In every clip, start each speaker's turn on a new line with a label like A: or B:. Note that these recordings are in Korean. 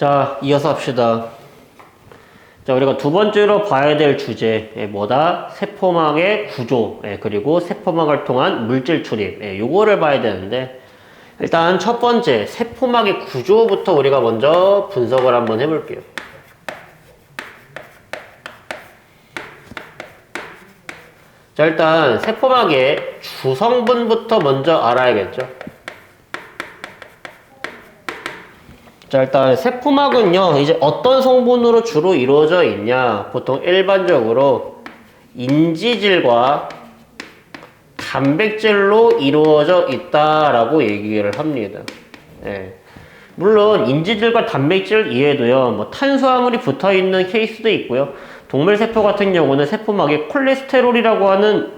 A: 자, 이어서 합시다. 자, 우리가 두 번째로 봐야 될 주제, 뭐다? 세포막의 구조, 그리고 세포막을 통한 물질 출입, 요거를 봐야 되는데, 일단 첫 번째, 세포막의 구조부터 우리가 먼저 분석을 한번 해볼게요. 자, 일단 세포막의 주성분부터 먼저 알아야겠죠. 자, 일단 세포막은요, 이제 어떤 성분으로 주로 이루어져 있냐? 보통 일반적으로 인지질과 단백질로 이루어져 있다라고 얘기를 합니다. 예. 물론 인지질과 단백질 이외에도요, 뭐 탄수화물이 붙어 있는 케이스도 있고요. 동물 세포 같은 경우는 세포막에 콜레스테롤이라고 하는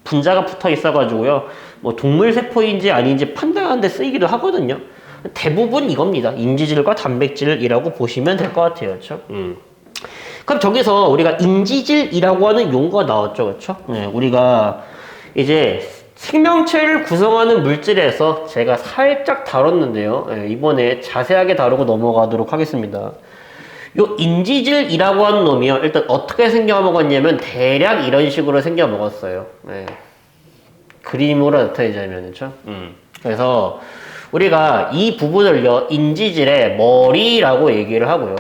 A: 분자가 붙어 있어가지고요, 뭐 동물 세포인지 아닌지 판단하는 데 쓰이기도 하거든요. 대부분 이겁니다. 인지질과 단백질이라고 보시면 될 것 같아요. 그렇죠? 그럼 저기서 우리가 인지질이라고 하는 용어가 나왔죠. 그렇죠? 네, 우리가 이제 생명체를 구성하는 물질에서 제가 살짝 다뤘는데요. 네, 이번에 자세하게 다루고 넘어가도록 하겠습니다. 요 인지질이라고 하는 놈이요. 일단 어떻게 생겨 먹었냐면 대략 이런 식으로 생겨 먹었어요. 네. 그림으로 나타내자면 그렇죠? 그래서 우리가 이 부분을요, 인지질의 머리라고 얘기를 하고요.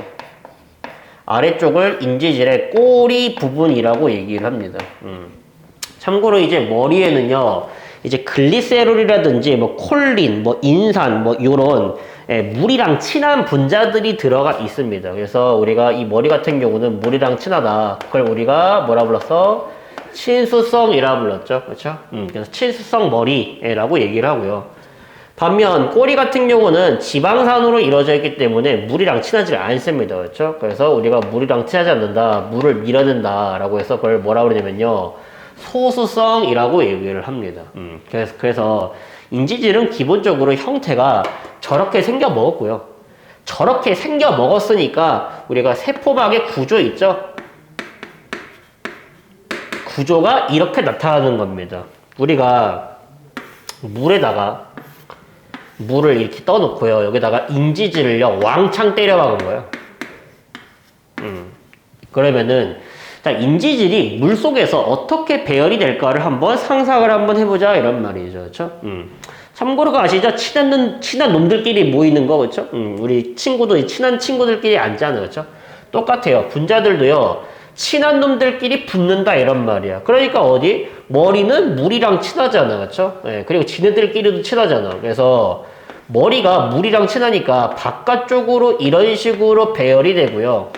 A: 아래쪽을 인지질의 꼬리 부분이라고 얘기를 합니다. 참고로 이제 머리에는요, 이제 글리세롤이라든지 뭐 콜린, 뭐 인산, 뭐 요런 물이랑 친한 분자들이 들어가 있습니다. 그래서 우리가 이 머리 같은 경우는 물이랑 친하다. 그걸 우리가 뭐라 불렀어? 친수성이라 불렀죠. 그렇죠? 그래서 친수성 머리라고 얘기를 하고요. 반면 꼬리 같은 경우는 지방산으로 이루어져 있기 때문에 물이랑 친하지 않습니다. 그렇죠? 그래서 우리가 물이랑 친하지 않는다, 물을 밀어낸다 라고 해서 그걸 뭐라 그러냐면요, 소수성이라고 얘기를 합니다. 그래서 인지질은 기본적으로 형태가 저렇게 생겨 먹었고요. 저렇게 생겨 먹었으니까 우리가 세포막의 구조 있죠? 구조가 이렇게 나타나는 겁니다. 우리가 물에다가 물을 이렇게 떠놓고요. 여기다가 인지질을요, 왕창 때려 박은 거예요. 그러면은, 자, 인지질이 물 속에서 어떻게 배열이 될까를 한번 상상을 한번 해보자, 이런 말이죠. 그렇죠? 참고로 아시죠? 친한 놈들끼리 모이는 거, 그렇죠? 우리 친구도 친한 친구들끼리 앉잖아요. 그렇죠? 똑같아요. 분자들도요, 친한 놈들끼리 붙는다, 이런 말이야. 그러니까 어디? 머리는 물이랑 친하잖아. 그렇죠? 예, 그리고 지네들끼리도 친하잖아. 그래서 머리가 물이랑 친하니까 바깥쪽으로 이런 식으로 배열이 되고요.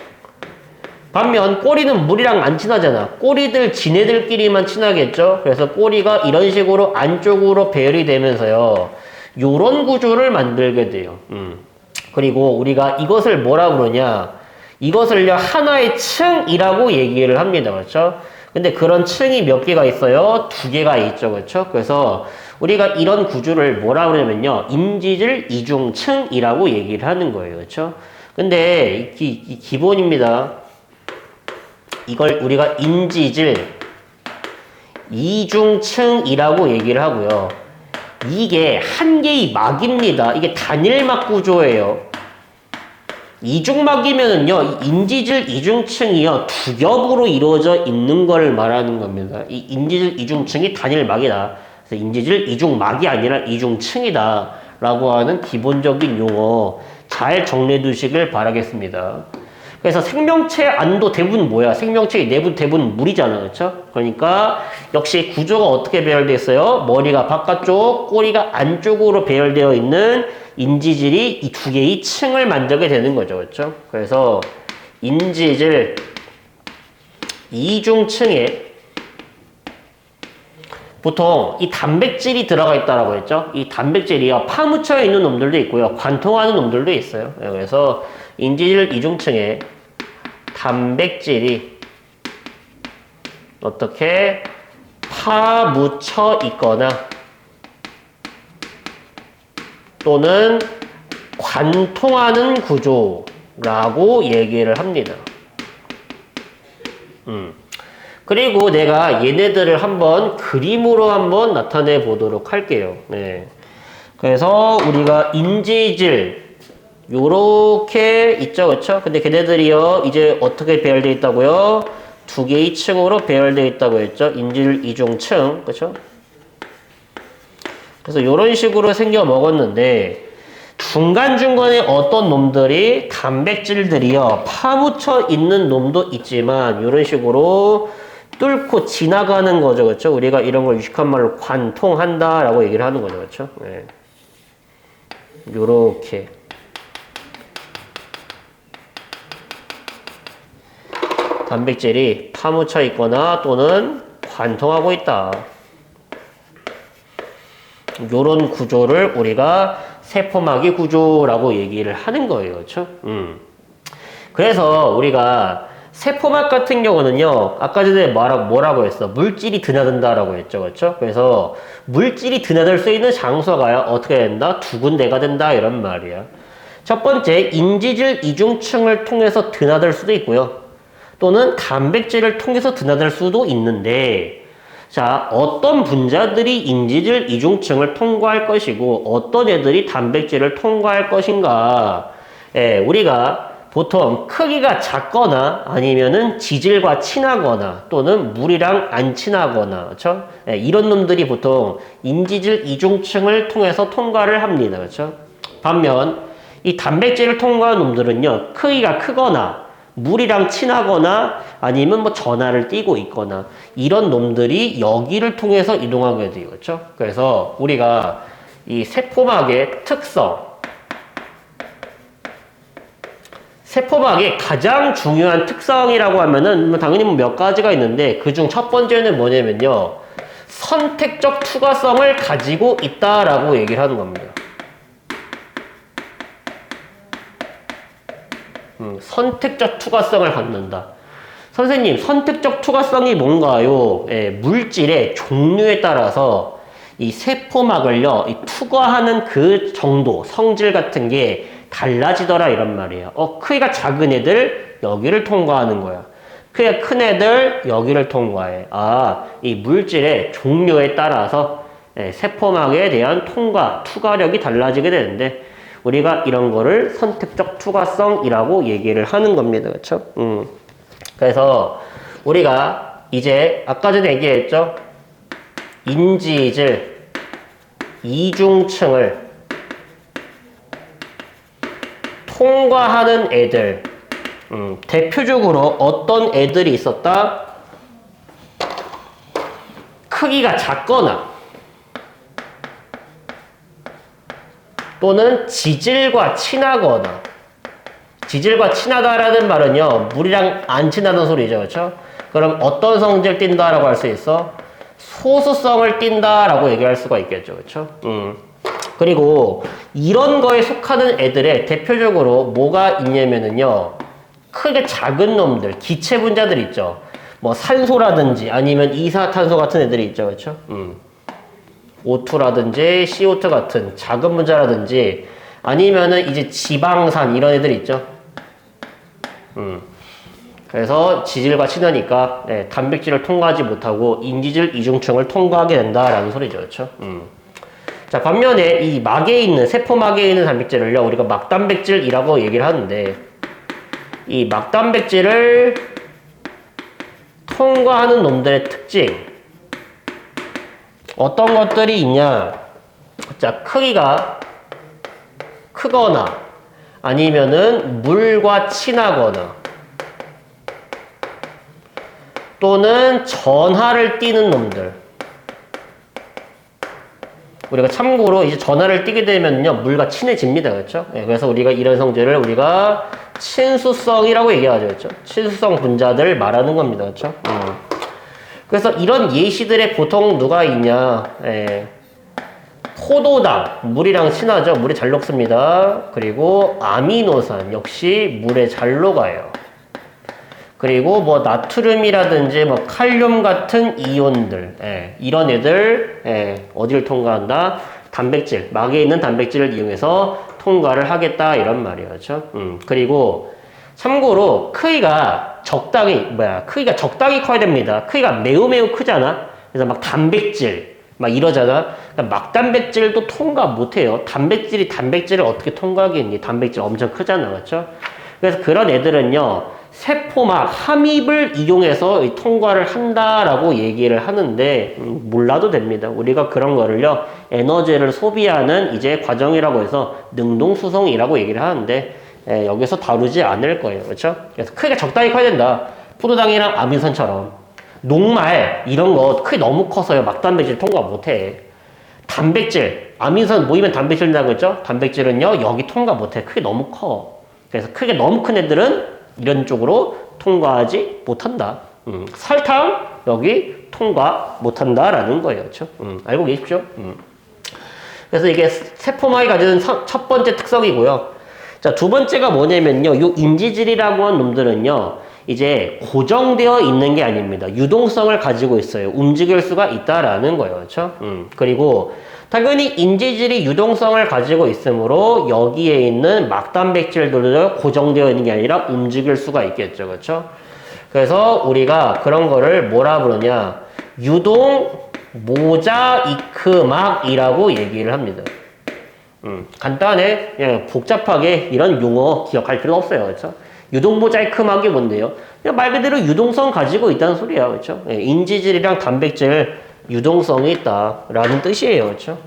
A: 반면 꼬리는 물이랑 안 친하잖아. 꼬리들 지네들끼리만 친하겠죠. 그래서 꼬리가 이런 식으로 안쪽으로 배열이 되면서요, 요런 구조를 만들게 돼요. 그리고 우리가 이것을 뭐라 그러냐, 이것을요 하나의 층이라고 얘기를 합니다. 그렇죠? 근데 그런 층이 몇 개가 있어요? 두 개가 있죠. 그렇죠? 그래서 우리가 이런 구조를 뭐라 그러냐면요, 인지질 이중층이라고 얘기를 하는 거예요. 그렇죠? 근데 이 기본입니다. 이걸 우리가 인지질 이중층이라고 얘기를 하고요. 이게 한 개의 막입니다. 이게 단일막 구조예요. 이중막이면은요, 인지질 이중층이요, 두 겹으로 이루어져 있는 걸 말하는 겁니다. 이 인지질 이중층이 단일막이다. 그래서 인지질 이중막이 아니라 이중층이다 라고 하는 기본적인 용어 잘 정리해 두시길 바라겠습니다. 그래서 생명체 안도 대부분 뭐야? 생명체의 내부 대부분 물이잖아. 그렇죠? 그러니까 역시 구조가 어떻게 배열되어 있어요? 머리가 바깥쪽, 꼬리가 안쪽으로 배열되어 있는 인지질이 이 두 개의 층을 만들게 되는 거죠. 그렇죠? 그래서 인지질 이중층에 보통 이 단백질이 들어가 있다라고 했죠. 이 단백질이요, 파묻혀 있는 놈들도 있고요, 관통하는 놈들도 있어요. 그래서 인지질 이중층에 단백질이 어떻게 파묻혀 있거나 또는 관통하는 구조라고 얘기를 합니다. 그리고 내가 얘네들을 한번 그림으로 한번 나타내 보도록 할게요. 네. 그래서 우리가 인지질 요렇게 있죠, 그쵸? 근데 걔네들이요, 이제 어떻게 배열되어 있다고요? 두 개의 층으로 배열되어 있다고 했죠? 인질 이중층, 그쵸? 그래서 요런 식으로 생겨 먹었는데, 중간중간에 어떤 놈들이 단백질들이요, 파묻혀 있는 놈도 있지만, 요런 식으로 뚫고 지나가는 거죠, 그쵸? 우리가 이런 걸 유식한 말로 관통한다라고 얘기를 하는 거죠, 그쵸? 네. 요렇게. 단백질이 파묻혀 있거나 또는 관통하고 있다. 요런 구조를 우리가 세포막이 구조라고 얘기를 하는 거예요. 그렇죠? 그래서 우리가 세포막 같은 경우는요. 아까 전에 뭐라고 했어? 물질이 드나든다라고 했죠. 그렇죠? 그래서 물질이 드나들 수 있는 장소가 어떻게 된다? 두 군데가 된다 이런 말이야. 첫 번째, 인지질 이중층을 통해서 드나들 수도 있고요. 또는 단백질을 통해서 드나들 수도 있는데, 자, 어떤 분자들이 인지질 이중층을 통과할 것이고 어떤 애들이 단백질을 통과할 것인가. 예, 우리가 보통 크기가 작거나 아니면은 지질과 친하거나 또는 물이랑 안 친하거나, 그렇죠? 예, 이런 놈들이 보통 인지질 이중층을 통해서 통과를 합니다. 그렇죠? 반면 이 단백질을 통과한 놈들은요, 크기가 크거나 물이랑 친하거나 아니면 뭐 전하를 띄고 있거나 이런 놈들이 여기를 통해서 이동하게 돼요. 그렇죠? 그래서 우리가 이 세포막의 특성, 세포막의 가장 중요한 특성이라고 하면은 당연히 몇 가지가 있는데 그중 첫 번째는 뭐냐면요. 선택적 투과성을 가지고 있다라고 얘기를 하는 겁니다. 선택적 투과성을 갖는다. 선생님, 선택적 투과성이 뭔가요? 예, 물질의 종류에 따라서 이 세포막을요, 이 투과하는 그 정도, 성질 같은 게 달라지더라 이런 말이에요. 크기가 작은 애들 여기를 통과하는 거야. 크기가 큰 애들 여기를 통과해. 이 물질의 종류에 따라서 예, 세포막에 대한 투과력이 달라지게 되는데 우리가 이런 거를 선택적 투과성이라고 얘기를 하는 겁니다. 그렇죠? 그래서 우리가 이제 아까 전에 얘기했죠? 인지질 이중층을 통과하는 애들, 대표적으로 어떤 애들이 있었다? 크기가 작거나 또는 지질과 친하거나, 지질과 친하다라는 말은요, 물이랑 안 친하다는 소리죠. 그렇죠? 그럼 어떤 성질 띈다라고 할 수 있어? 소수성을 띈다라고 얘기할 수가 있겠죠. 그렇죠? 그리고 이런 거에 속하는 애들의 대표적으로 뭐가 있냐면은요, 크게 작은 놈들, 기체 분자들 있죠. 뭐 산소라든지 아니면 이산화탄소 같은 애들이 있죠. 그렇죠? O2라든지 CO2 같은 작은 분자라든지 아니면은 이제 지방산 이런 애들 있죠. 그래서 지질과 친하니까 네, 단백질을 통과하지 못하고 인지질 이중층을 통과하게 된다라는 소리죠. 그렇죠? 자, 반면에 이 막에 있는 세포막에 있는 단백질을요 우리가 막단백질이라고 얘기를 하는데 이 막단백질을 통과하는 놈들의 특징 어떤 것들이 있냐? 자, 크기가 크거나 아니면은 물과 친하거나 또는 전하를 띠는 놈들. 우리가 참고로 이제 전하를 띠게 되면요 물과 친해집니다. 그렇죠? 네, 그래서 우리가 이런 성질을 우리가 친수성이라고 얘기하죠. 그렇죠? 친수성 분자들 말하는 겁니다. 그렇죠? 그래서 이런 예시들에 보통 누가 있냐? 포도당, 물이랑 친하죠. 물에 잘 녹습니다. 그리고 아미노산 역시 물에 잘 녹아요. 그리고 뭐 나트륨이라든지 뭐 칼륨 같은 이온들, 이런 애들 어디를 통과한다? 단백질, 막에 있는 단백질을 이용해서 통과를 하겠다 이런 말이에요. 그렇죠? 그리고 참고로 크기가 적당히 커야 됩니다. 크기가 매우 크잖아. 그래서 막 단백질, 막 이러잖아. 그러니까 막단백질도 통과 못해요. 단백질이 단백질을 어떻게 통과하겠니? 단백질 엄청 크잖아, 그렇죠? 그래서 그런 애들은요, 세포막 함입을 이용해서 통과를 한다라고 얘기를 하는데 몰라도 됩니다. 우리가 그런 거를요, 에너지를 소비하는 이제 과정이라고 해서 능동수송이라고 얘기를 하는데 여기서 다루지 않을 거예요, 그렇죠? 그래서 크게 적당히 커야 된다. 포도당이랑 아미산처럼 녹말 이런 거 크게 너무 커서요, 막단백질 통과 못해. 단백질, 아미산 모이면 단백질 된다고 했죠? 단백질은요, 여기 통과 못해. 크게 너무 커. 그래서 크게 너무 큰 애들은 이런 쪽으로 통과하지 못한다. 설탕 여기 통과 못한다라는 거예요. 그렇죠? 알고 계십시오? 그래서 이게 세포막이 가지는 첫 번째 특성이고요. 자, 두 번째가 뭐냐면요. 요 인지질이라고 하는 놈들은요. 이제 고정되어 있는 게 아닙니다. 유동성을 가지고 있어요. 움직일 수가 있다라는 거예요. 그렇죠? 그리고 당연히 인지질이 유동성을 가지고 있으므로 여기에 있는 막단백질들도 고정되어 있는 게 아니라 움직일 수가 있겠죠. 그렇죠? 그래서 우리가 그런 거를 뭐라 부르냐? 유동 모자이크막이라고 얘기를 합니다. 간단해. 그냥 복잡하게 이런 용어 기억할 필요 없어요. 그렇죠? 유동 모자이크막이 뭔데요? 그냥 말 그대로 유동성 가지고 있다는 소리야. 그렇죠? 인지질이랑 단백질 유동성이 있다라는 뜻이에요. 그렇죠?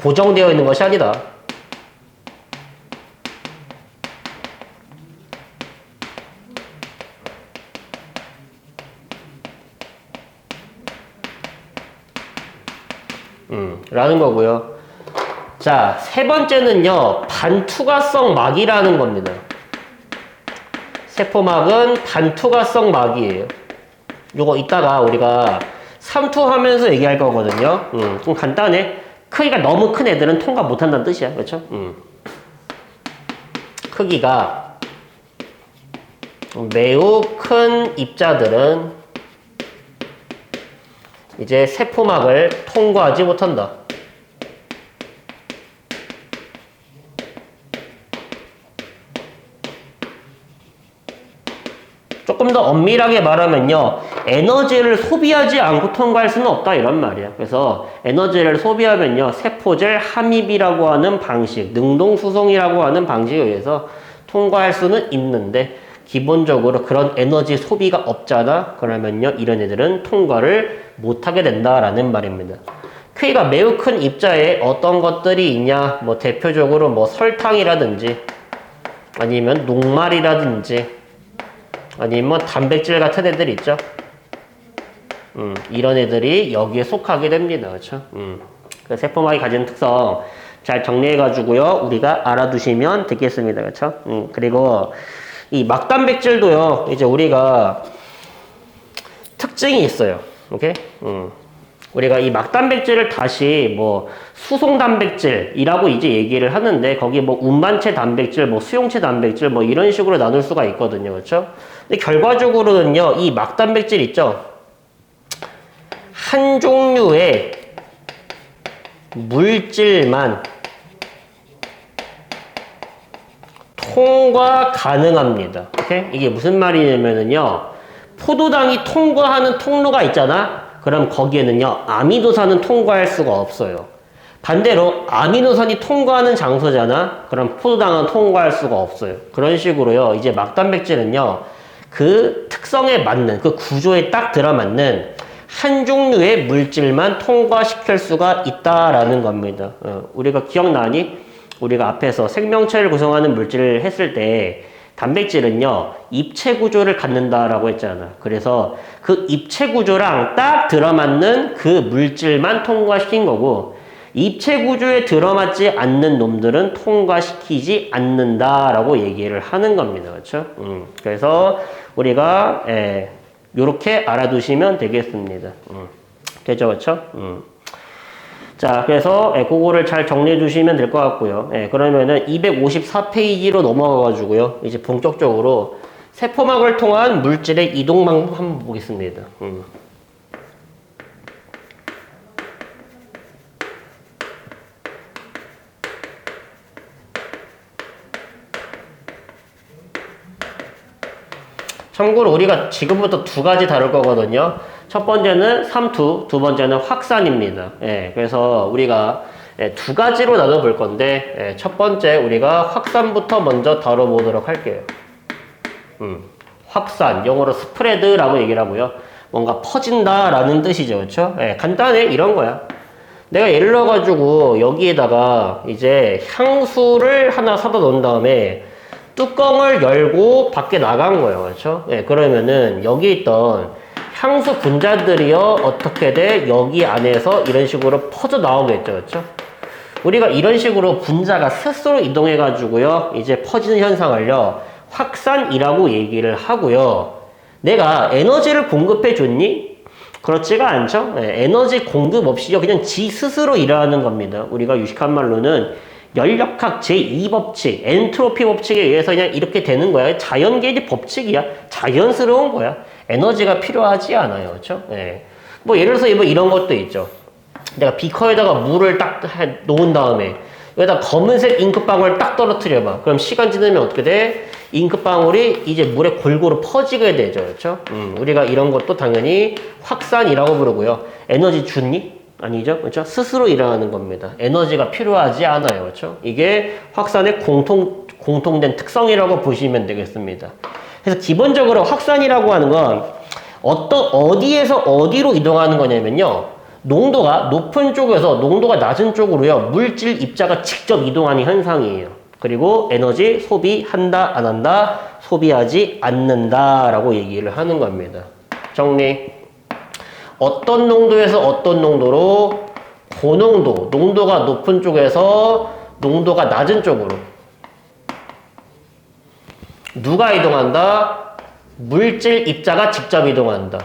A: 고정되어 있는 것이 아니다. 라는 거고요. 자, 세 번째는요, 반투과성 막이라는 겁니다. 세포막은 반투과성 막이에요. 요거 이따가 우리가 삼투하면서 얘기할 거거든요. 좀 간단해. 크기가 너무 큰 애들은 통과 못한다는 뜻이야. 그렇죠? 크기가 매우 큰 입자들은 이제 세포막을 통과하지 못한다. 조금 더 엄밀하게 말하면요, 에너지를 소비하지 않고 통과할 수는 없다 이런 말이야. 그래서 에너지를 소비하면요, 세포질 함입이라고 하는 방식, 능동수송이라고 하는 방식에 의해서 통과할 수는 있는데 기본적으로 그런 에너지 소비가 없잖아. 그러면요, 이런 애들은 통과를 못하게 된다라는 말입니다. 크기가 매우 큰 입자에 어떤 것들이 있냐? 뭐 대표적으로 뭐 설탕이라든지 아니면 녹말이라든지 아니면 단백질 같은 애들 있죠. 이런 애들이 여기에 속하게 됩니다. 그렇죠? 그 세포막이 가진 특성 잘 정리해가지고요, 우리가 알아두시면 되겠습니다. 그렇죠? 그리고 이 막단백질도요, 이제 우리가 특징이 있어요. 오케이? 우리가 이 막단백질을 다시 뭐 수송단백질이라고 이제 얘기를 하는데 거기 뭐 운반체 단백질, 뭐 수용체 단백질 뭐 이런 식으로 나눌 수가 있거든요. 그렇죠? 근데 결과적으로는요, 이 막단백질 있죠? 한 종류의 물질만 통과 가능합니다. 오케이? 이게 무슨 말이냐면요, 포도당이 통과하는 통로가 있잖아? 그럼 거기에는요, 아미노산은 통과할 수가 없어요. 반대로 아미노산이 통과하는 장소잖아? 그럼 포도당은 통과할 수가 없어요. 그런 식으로요, 이제 막단백질은요, 그 특성에 맞는, 그 구조에 딱 들어맞는 한 종류의 물질만 통과시킬 수가 있다라는 겁니다. 우리가 기억나니? 우리가 앞에서 생명체를 구성하는 물질을 했을 때 단백질은요, 입체 구조를 갖는다라고 했잖아. 그래서 그 입체 구조랑 딱 들어맞는 그 물질만 통과시킨 거고, 입체 구조에 들어맞지 않는 놈들은 통과시키지 않는다라고 얘기를 하는 겁니다. 그렇죠? 그래서 우리가 요렇게 알아두시면 되겠습니다. 되죠? 그렇죠? 자, 그래서 그거를 잘 정리해 주시면 될 것 같고요. 그러면은 254페이지로 넘어가 가지고요, 이제 본격적으로 세포막을 통한 물질의 이동 방법 한번 보겠습니다. 참고로 우리가 지금부터 두 가지 다룰 거거든요. 첫 번째는 삼투, 두 번째는 확산입니다. 예, 그래서 우리가 두 가지로 나눠볼 건데, 첫 번째 우리가 확산부터 먼저 다뤄보도록 할게요. 확산, 영어로 스프레드라고 얘기를 하고요. 뭔가 퍼진다라는 뜻이죠, 그렇죠? 예, 간단해, 이런 거야. 내가 예를 들어가지고 여기에다가 이제 향수를 하나 사다 놓은 다음에 뚜껑을 열고 밖에 나간 거예요, 그렇죠? 예, 그러면은 여기 있던 향수 분자들이요 어떻게 돼? 여기 안에서 이런 식으로 퍼져 나오겠죠, 그렇죠? 우리가 이런 식으로 분자가 스스로 이동해 가지고요 이제 퍼지는 현상을요 확산이라고 얘기를 하고요. 내가 에너지를 공급해 줬니? 그렇지가 않죠. 네, 에너지 공급 없이요 그냥 지 스스로 일어나는 겁니다. 우리가 유식한 말로는 열역학 제2법칙 엔트로피 법칙에 의해서 그냥 이렇게 되는 거야. 자연계의 법칙이야. 자연스러운 거야. 에너지가 필요하지 않아요, 그렇죠? 네. 뭐 예를 들어서 뭐 이런 것도 있죠. 내가 비커에다가 물을 딱 놓은 다음에 여기다 검은색 잉크방울을 딱 떨어뜨려봐. 그럼 시간 지나면 어떻게 돼? 잉크방울이 이제 물에 골고루 퍼지게 되죠. 그렇죠? 우리가 이런 것도 당연히 확산이라고 부르고요. 에너지 줬니? 아니죠. 그렇죠? 스스로 일어나는 겁니다. 에너지가 필요하지 않아요. 그렇죠? 이게 확산의 공통된 특성이라고 보시면 되겠습니다. 그래서 기본적으로 확산이라고 하는 건 어디에서 어디로 이동하는 거냐면요. 농도가 높은 쪽에서 농도가 낮은 쪽으로요. 물질 입자가 직접 이동하는 현상이에요. 그리고 에너지 소비한다, 안 한다, 소비하지 않는다 라고 얘기를 하는 겁니다. 정리. 어떤 농도에서 어떤 농도로 고농도, 농도가 높은 쪽에서 농도가 낮은 쪽으로 누가 이동한다? 물질 입자가 직접 이동한다.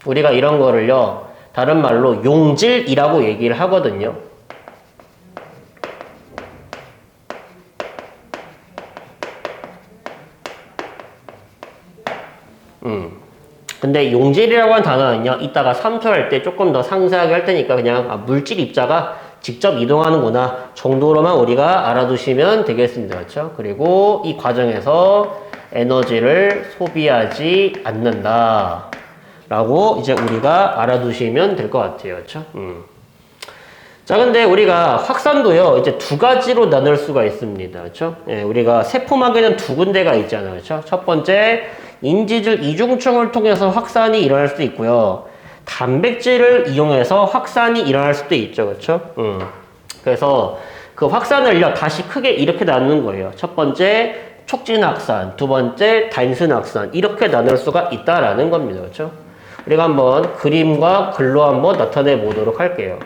A: 우리가 이런 거를요 다른 말로 용질이라고 얘기를 하거든요. 근데 용질이라고 하는 단어는요, 이따가 삼수할 때 조금 더 상세하게 할 테니까 그냥 물질 입자가 직접 이동하는구나 정도로만 우리가 알아두시면 되겠습니다. 그렇죠? 그리고 이 과정에서 에너지를 소비하지 않는다. 라고 이제 우리가 알아두시면 될 것 같아요. 그렇죠? 자, 근데 우리가 확산도요, 이제 두 가지로 나눌 수가 있습니다. 그렇죠? 예, 우리가 세포막에는 두 군데가 있잖아요. 그렇죠? 첫 번째, 인지질 이중층을 통해서 확산이 일어날 수도 있고요. 단백질을 이용해서 확산이 일어날 수도 있죠. 그렇죠? 그래서 그 확산을요, 다시 크게 이렇게 나누는 거예요. 첫 번째, 촉진 확산, 두 번째, 단순 확산. 이렇게 나눌 수가 있다라는 겁니다. 그렇죠? 우리가 한번 그림과 글로 한번 나타내 보도록 할게요.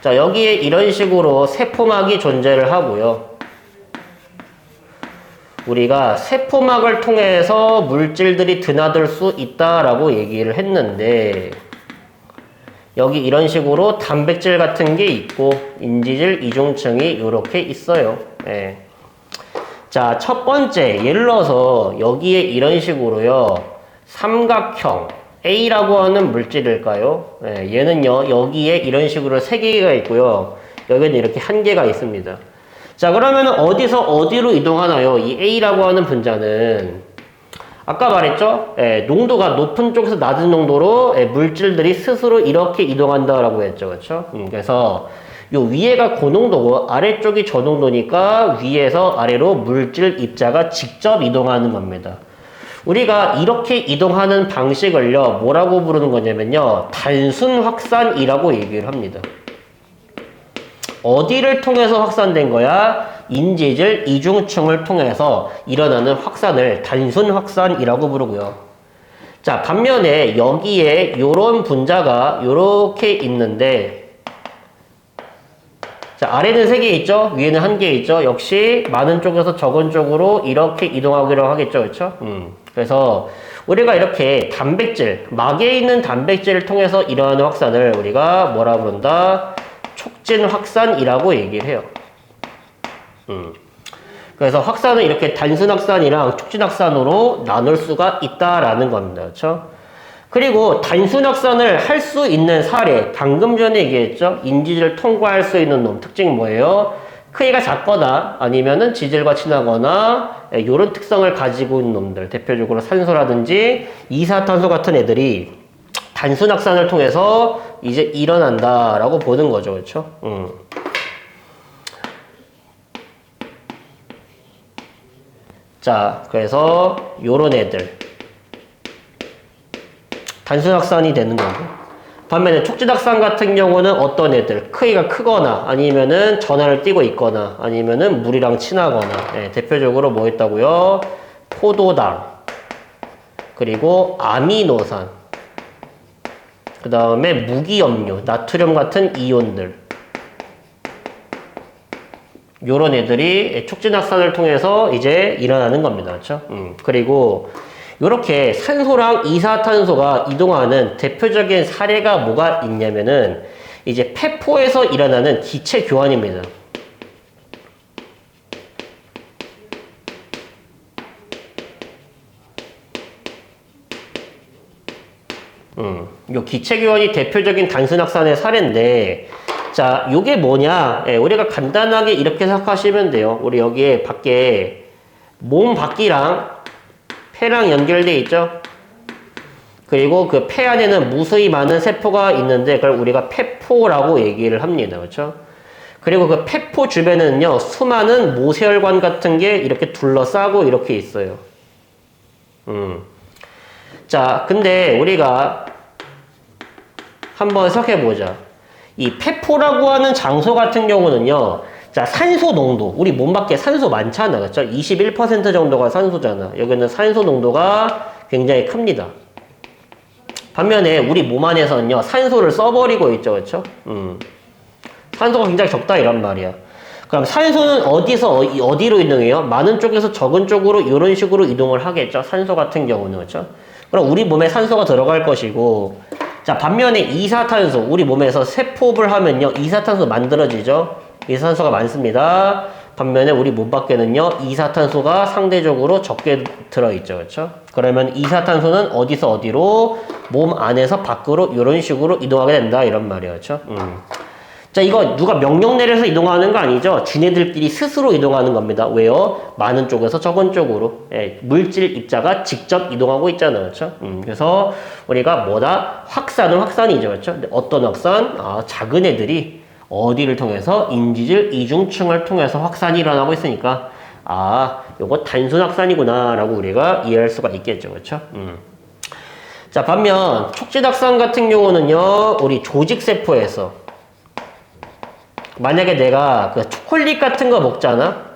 A: 자, 여기에 이런 식으로 세포막이 존재를 하고요. 우리가 세포막을 통해서 물질들이 드나들 수 있다라고 얘기를 했는데 여기 이런 식으로 단백질 같은 게 있고 인지질 이중층이 이렇게 있어요. 예. 자, 첫 번째 예를 들어서 여기에 이런 식으로요. 삼각형 A라고 하는 물질일까요? 예, 얘는요. 여기에 이런 식으로 3개가 있고요. 여기는 이렇게 1개가 있습니다. 자, 그러면 어디서 어디로 이동하나요? 이 A라고 하는 분자는 아까 말했죠? 예, 농도가 높은 쪽에서 낮은 농도로 물질들이 스스로 이렇게 이동한다라고 했죠. 그렇죠? 그래서 요 위에가 고농도고 아래쪽이 저농도니까 위에서 아래로 물질 입자가 직접 이동하는 겁니다. 우리가 이렇게 이동하는 방식을요, 뭐라고 부르는 거냐면요, 단순 확산이라고 얘기를 합니다. 어디를 통해서 확산된 거야? 인지질 이중층을 통해서 일어나는 확산을 단순 확산이라고 부르고요. 자, 반면에 여기에 요런 분자가 요렇게 있는데, 자, 아래는 3개 있죠? 위에는 1개 있죠? 역시 많은 쪽에서 적은 쪽으로 이렇게 이동하기로 하겠죠? 그렇죠? 그래서 우리가 이렇게 단백질, 막에 있는 단백질을 통해서 일어나는 확산을 우리가 뭐라 부른다? 촉진 확산이라고 얘기를 해요. 그래서 확산은 이렇게 단순 확산이랑 촉진 확산으로 나눌 수가 있다라는 겁니다. 그렇죠? 그리고 단순 확산을 할 수 있는 사례, 방금 전에 얘기했죠? 인지질을 통과할 수 있는 놈, 특징이 뭐예요? 크기가 작거나 아니면은 지질과 친하거나 이런 특성을 가지고 있는 놈들, 대표적으로 산소라든지 이산화탄소 같은 애들이 단순 확산을 통해서 이제 일어난다라고 보는 거죠, 그렇죠? 자, 그래서 요런 애들 단순 확산이 되는 거고. 반면에 촉진확산 같은 경우는 어떤 애들 크기가 크거나 아니면은 전하를 띠고 있거나 아니면은 물이랑 친하거나 대표적으로 뭐 있다고요? 포도당 그리고 아미노산 그 다음에 무기염료, 나트륨 같은 이온들 요런 애들이 촉진확산을 통해서 이제 일어나는 겁니다. 그렇죠? 그리고 이렇게 산소랑 이산화탄소가 이동하는 대표적인 사례가 뭐가 있냐면은 이제 폐포에서 일어나는 기체 교환입니다. 요 기체 교환이 대표적인 단순 확산의 사례인데, 자, 요게 뭐냐? 우리가 간단하게 이렇게 생각하시면 돼요. 우리 여기에 밖에 몸 밖이랑 폐랑 연결돼 있죠? 그리고 그 폐 안에는 무수히 많은 세포가 있는데 그걸 우리가 폐포라고 얘기를 합니다. 그렇죠? 그리고 그 폐포 주변에는요, 수많은 모세혈관 같은 게 이렇게 둘러싸고 이렇게 있어요. 자, 근데 우리가 한번 생각해보자. 이 폐포라고 하는 장소 같은 경우는요, 자, 산소 농도. 우리 몸 밖에 산소 많잖아. 그렇죠? 21% 정도가 산소잖아. 여기는 산소 농도가 굉장히 큽니다. 반면에 우리 몸 안에서는요, 산소를 써버리고 있죠. 그렇죠? 산소가 굉장히 적다 이란 말이야. 그럼 산소는 어디로 이동해요? 많은 쪽에서 적은 쪽으로 이런 식으로 이동을 하겠죠. 산소 같은 경우는. 그렇죠? 그럼 우리 몸에 산소가 들어갈 것이고, 자, 반면에 이산화탄소. 우리 몸에서 세포를 하면요, 이산화탄소 만들어지죠. 이산화탄소가 많습니다. 반면에 우리 몸 밖에는요, 이산화탄소가 상대적으로 적게 들어있죠. 그렇죠? 그러면 이산화탄소는 어디서 어디로? 몸 안에서 밖으로 이런 식으로 이동하게 된다. 이런 말이에요. 그렇죠? 자, 이거 누가 명령 내려서 이동하는 거 아니죠? 지네들끼리 스스로 이동하는 겁니다. 왜요? 많은 쪽에서 적은 쪽으로. 물질 입자가 직접 이동하고 있잖아요. 그렇죠? 그래서 우리가 뭐다? 확산은 확산이죠. 그렇죠? 근데 어떤 확산? 작은 애들이 어디를 통해서? 인지질 이중층을 통해서 확산이 일어나고 있으니까 요거 단순 확산이구나 라고 우리가 이해할 수가 있겠죠. 그렇죠? 자, 반면 촉진 확산 같은 경우는요, 우리 조직세포에서 만약에 내가 그 초콜릿 같은 거 먹잖아?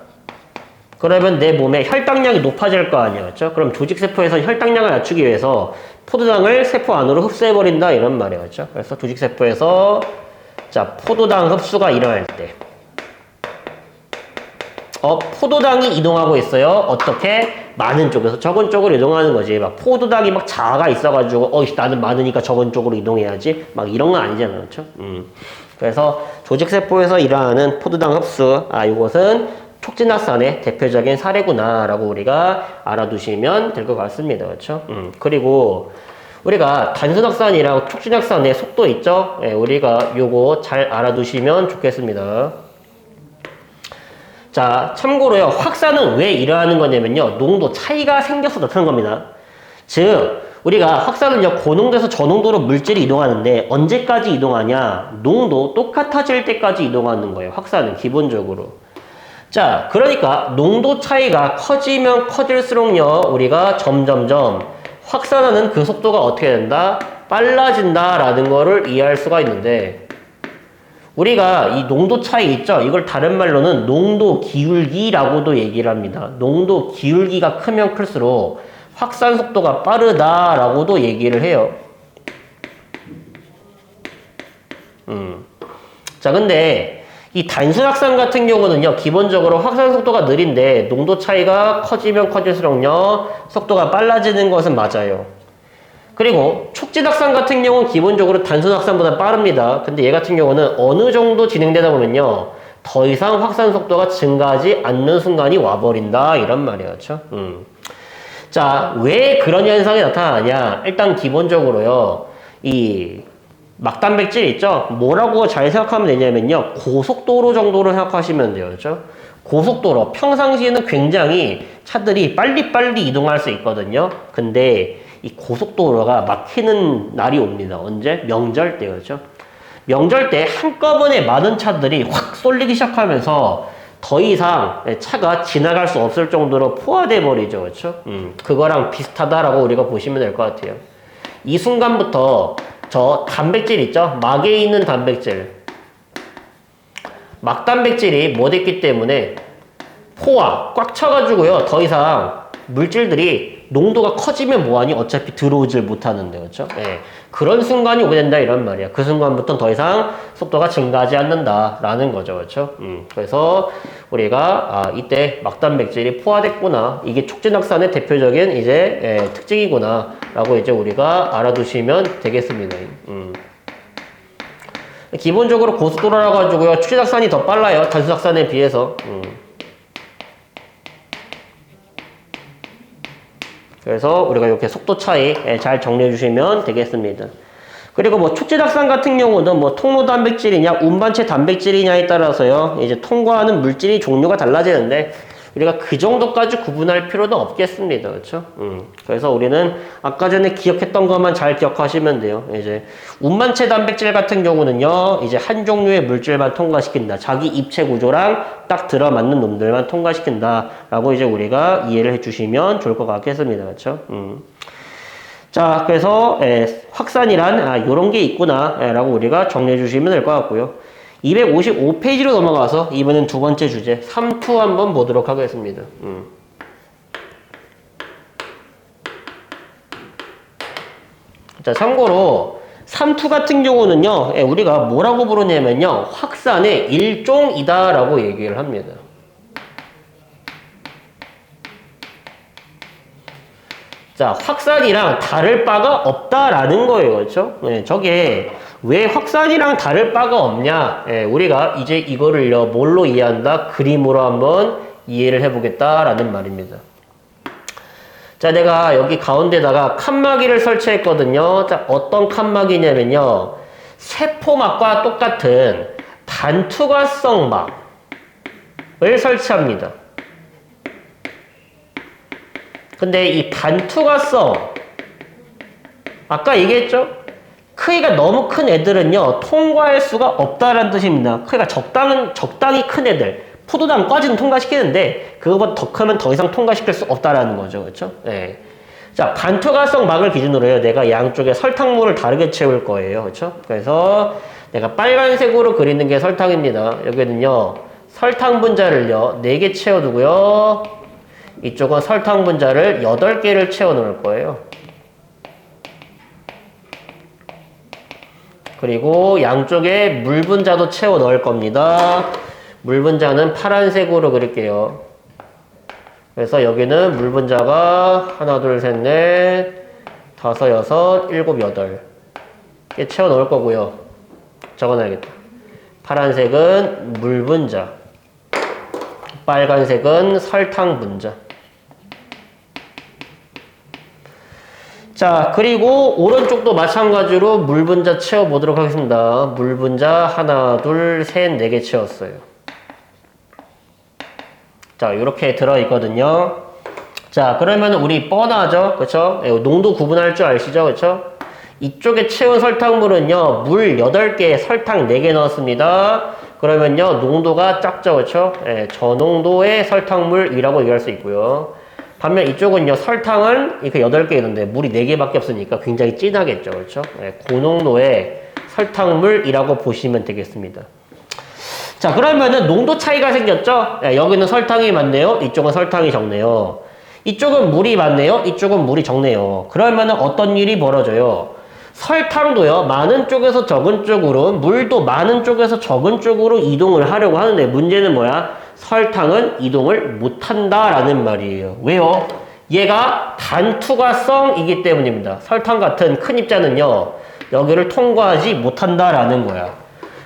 A: 그러면 내 몸에 혈당량이 높아질 거 아니야. 그렇죠? 그럼 조직세포에서 혈당량을 낮추기 위해서 포도당을 세포 안으로 흡수해버린다. 이런 말이에요. 그렇죠? 그래서 조직세포에서 자, 포도당 흡수가 일어날 때 포도당이 이동하고 있어요. 어떻게? 많은 쪽에서 적은 쪽으로 이동하는 거지. 막 포도당이 막 자아가 있어가지고 나는 많으니까 적은 쪽으로 이동해야지. 막 이런 건 아니잖아. 그렇죠? 그래서 조직세포에서 일어나는 포도당 흡수, 이것은 촉진확산의 대표적인 사례구나 라고 우리가 알아두시면 될 것 같습니다. 그렇죠? 그리고 우리가 단순확산이랑 촉진확산의 속도 있죠? 우리가 요거 잘 알아두시면 좋겠습니다. 자, 참고로요, 확산은 왜 일어나는 거냐면요, 농도 차이가 생겨서 나타나는 겁니다. 즉, 우리가 확산은요, 고농도에서 저농도로 물질이 이동하는데 언제까지 이동하냐? 농도 똑같아질 때까지 이동하는 거예요. 확산은 기본적으로. 자, 그러니까 농도 차이가 커지면 커질수록요, 우리가 점점점 확산하는 그 속도가 어떻게 된다? 빨라진다라는 거를 이해할 수가 있는데, 우리가 이 농도 차이 있죠? 이걸 다른 말로는 농도 기울기라고도 얘기를 합니다. 농도 기울기가 크면 클수록 확산 속도가 빠르다라고도 얘기를 해요. 자, 근데 이 단순 확산 같은 경우는요, 기본적으로 확산 속도가 느린데 농도 차이가 커지면 커질수록요, 속도가 빨라지는 것은 맞아요. 그리고 촉진 확산 같은 경우는 기본적으로 단순 확산보다 빠릅니다. 근데 얘 같은 경우는 어느 정도 진행되다 보면요, 더 이상 확산 속도가 증가하지 않는 순간이 와버린다. 이런 말이에요. 그렇죠? 자, 왜 그런 현상이 나타나냐? 일단 기본적으로요, 이 막단백질 있죠? 뭐라고 잘 생각하면 되냐면요. 고속도로 정도로 생각하시면 돼요. 그렇죠? 고속도로. 평상시에는 굉장히 차들이 빨리빨리 이동할 수 있거든요. 근데 이 고속도로가 막히는 날이 옵니다. 언제? 명절 때. 그렇죠? 명절 때 한꺼번에 많은 차들이 확 쏠리기 시작하면서 더 이상 차가 지나갈 수 없을 정도로 포화돼 버리죠. 그렇죠? 그거랑 비슷하다라고 우리가 보시면 될 것 같아요. 이 순간부터 저 단백질 있죠? 막에 있는 단백질. 막단백질이 뭐 됐기 때문에 포화 꽉 차가지고요. 더 이상 물질들이 농도가 커지면 뭐하니? 어차피 들어오질 못하는데, 그렇죠? 예. 그런 순간이 오게 된다 이런 말이야. 그 순간부터는 더 이상 속도가 증가하지 않는다라는 거죠, 그렇죠? 그래서 우리가 이때 막단백질이 포화됐구나. 이게 촉진확산의 대표적인 이제 특징이구나라고 이제 우리가 알아두시면 되겠습니다. 기본적으로 고속도로라 가지고요, 촉진확산이 더 빨라요. 단순확산에 비해서. 그래서 우리가 이렇게 속도 차이 잘 정리해 주시면 되겠습니다. 그리고 뭐 촉진확산 같은 경우는 뭐 통로 단백질이냐 운반체 단백질이냐에 따라서요 이제 통과하는 물질이 종류가 달라지는데 우리가 그 정도까지 구분할 필요는 없겠습니다. 그렇죠? 그래서 우리는 아까 전에 기억했던 것만 잘 기억하시면 돼요. 이제 운반체 단백질 같은 경우는요 이제 한 종류의 물질만 통과시킨다. 자기 입체 구조랑 딱 들어맞는 놈들만 통과시킨다 라고 이제 우리가 이해를 해주시면 좋을 것 같겠습니다. 그렇죠? 자, 그래서 확산이란 요런 게 있구나 라고 우리가 정리해 주시면 될 것 같고요. 255페이지로 넘어가서 이번엔 두 번째 주제 3투 한번 보도록 하겠습니다. 자, 참고로 3투 같은 경우는요 우리가 뭐라고 부르냐면요 확산의 일종이다 라고 얘기를 합니다. 자, 확산이랑 다를 바가 없다라는 거예요. 그렇죠? 저게 왜 확산이랑 다를 바가 없냐? 우리가 이제 이거를요, 뭘로 이해한다? 그림으로 한번 이해를 해보겠다라는 말입니다. 자, 내가 여기 가운데다가 칸막이를 설치했거든요. 자, 어떤 칸막이냐면요. 세포막과 똑같은 반투과성 막을 설치합니다. 근데 이 반투과성 아까 얘기했죠? 크기가 너무 큰 애들은요 통과할 수가 없다라는 뜻입니다. 크기가 적당히 큰 애들 포도당까지는 통과시키는데 그거보다 더 크면 더 이상 통과시킬 수 없다라는 거죠. 그렇죠? 네. 자, 반투과성 막을 기준으로요 내가 양쪽에 설탕물을 다르게 채울 거예요. 그렇죠? 그래서 내가 빨간색으로 그리는 게 설탕입니다. 여기는요 설탕 분자를요 4개 채워두고요 이쪽은 설탕 분자를 8개를 채워 놓을 거예요. 그리고 양쪽에 물 분자도 채워 넣을 겁니다. 물 분자는 파란색으로 그릴게요. 그래서 여기는 물 분자가 하나, 둘, 셋, 넷, 다섯, 여섯, 일곱, 여덟 개 채워 넣을 거고요. 적어놔야겠다. 파란색은 물 분자, 빨간색은 설탕 분자. 자, 그리고 오른쪽도 마찬가지로 물 분자 채워보도록 하겠습니다. 물 분자 하나, 둘, 셋, 4개 채웠어요. 자, 이렇게 들어있거든요. 자, 그러면 우리 뻔하죠? 그쵸? 농도 구분할 줄 아시죠? 그쵸? 이쪽에 채운 설탕물은요, 물 8개, 설탕 4개 넣었습니다. 그러면요, 농도가 작죠? 그쵸? 저농도의 설탕물이라고 얘기할 수 있고요. 반면 이쪽은요, 설탕은 이렇게 8개 있는데 물이 4개밖에 없으니까 굉장히 진하겠죠. 그렇죠? 고농도의 설탕물이라고 보시면 되겠습니다. 자, 그러면은 농도 차이가 생겼죠? 여기는 설탕이 많네요. 이쪽은 설탕이 적네요. 이쪽은 물이 많네요. 이쪽은 물이 적네요. 그러면은 어떤 일이 벌어져요? 설탕도요, 많은 쪽에서 적은 쪽으로, 물도 많은 쪽에서 적은 쪽으로 이동을 하려고 하는데 문제는 뭐야? 설탕은 이동을 못한다라는 말이에요. 왜요? 얘가 반투과성이기 때문입니다. 설탕 같은 큰 입자는요, 여기를 통과하지 못한다라는 거야.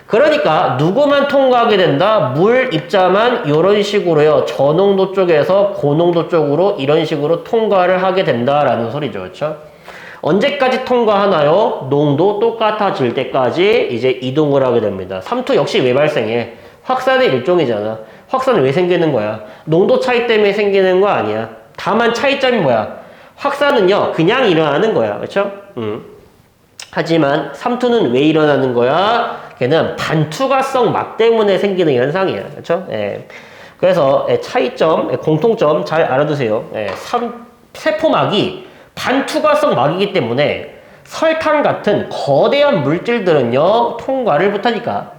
A: 그러니까 누구만 통과하게 된다? 물 입자만 이런 식으로요, 저농도 쪽에서 고농도 쪽으로 이런 식으로 통과를 하게 된다라는 소리죠. 그렇죠? 언제까지 통과하나요? 농도 똑같아질 때까지 이제 이동을 하게 됩니다. 삼투 역시 왜 발생해? 확산의 일종이잖아. 확산은 왜 생기는 거야? 농도 차이 때문에 생기는 거 아니야. 다만 차이점이 뭐야? 확산은요, 그냥 일어나는 거야. 그렇죠? 하지만 삼투는 왜 일어나는 거야? 걔는 반투과성 막 때문에 생기는 현상이야. 그렇죠? 예. 그래서 차이점, 공통점 잘 알아두세요. 예. 세포막이 반투과성 막이기 때문에 설탕 같은 거대한 물질들은요, 통과를 못하니까.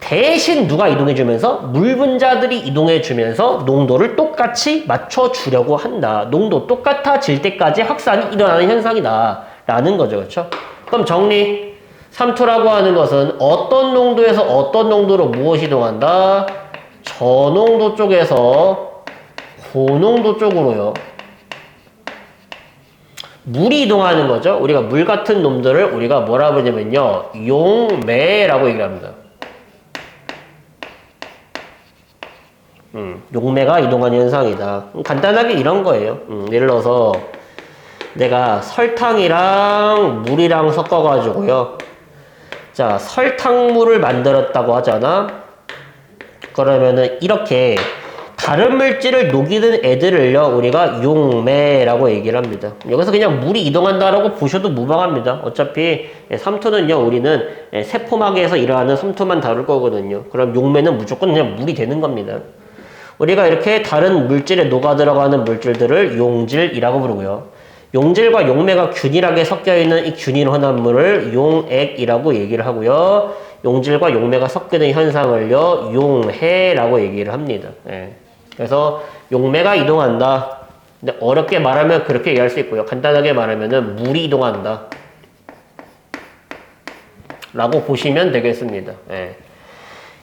A: 대신 누가 이동해주면서? 물 분자들이 이동해주면서 농도를 똑같이 맞춰주려고 한다. 농도 똑같아질 때까지 확산이 일어나는 현상이다. 라는 거죠. 그렇죠? 그럼 정리. 삼투라고 하는 것은 어떤 농도에서 어떤 농도로 무엇이 이동한다? 저농도 쪽에서 고농도 쪽으로요. 물이 이동하는 거죠. 우리가 물 같은 놈들을 우리가 뭐라 부르냐면요, 용매라고 얘기를 합니다. 용매가 이동하는 현상이다. 간단하게 이런 거예요. 예를 들어서 내가 설탕이랑 물이랑 섞어가지고요. 자, 설탕물을 만들었다고 하잖아. 그러면은 이렇게 다른 물질을 녹이는 애들을요, 우리가 용매라고 얘기를 합니다. 여기서 그냥 물이 이동한다라고 보셔도 무방합니다. 어차피 삼투는요, 우리는 세포막에서 일어나는 삼투만 다룰 거거든요. 그럼 용매는 무조건 그냥 물이 되는 겁니다. 우리가 이렇게 다른 물질에 녹아 들어가는 물질들을 용질이라고 부르고요. 용질과 용매가 균일하게 섞여있는 이 균일 혼합물을 용액이라고 얘기를 하고요. 용질과 용매가 섞이는 현상을요, 용해라고 얘기를 합니다. 예. 그래서 용매가 이동한다. 근데 어렵게 말하면 그렇게 얘기할 수 있고요. 간단하게 말하면은 물이 이동한다. 라고 보시면 되겠습니다. 예.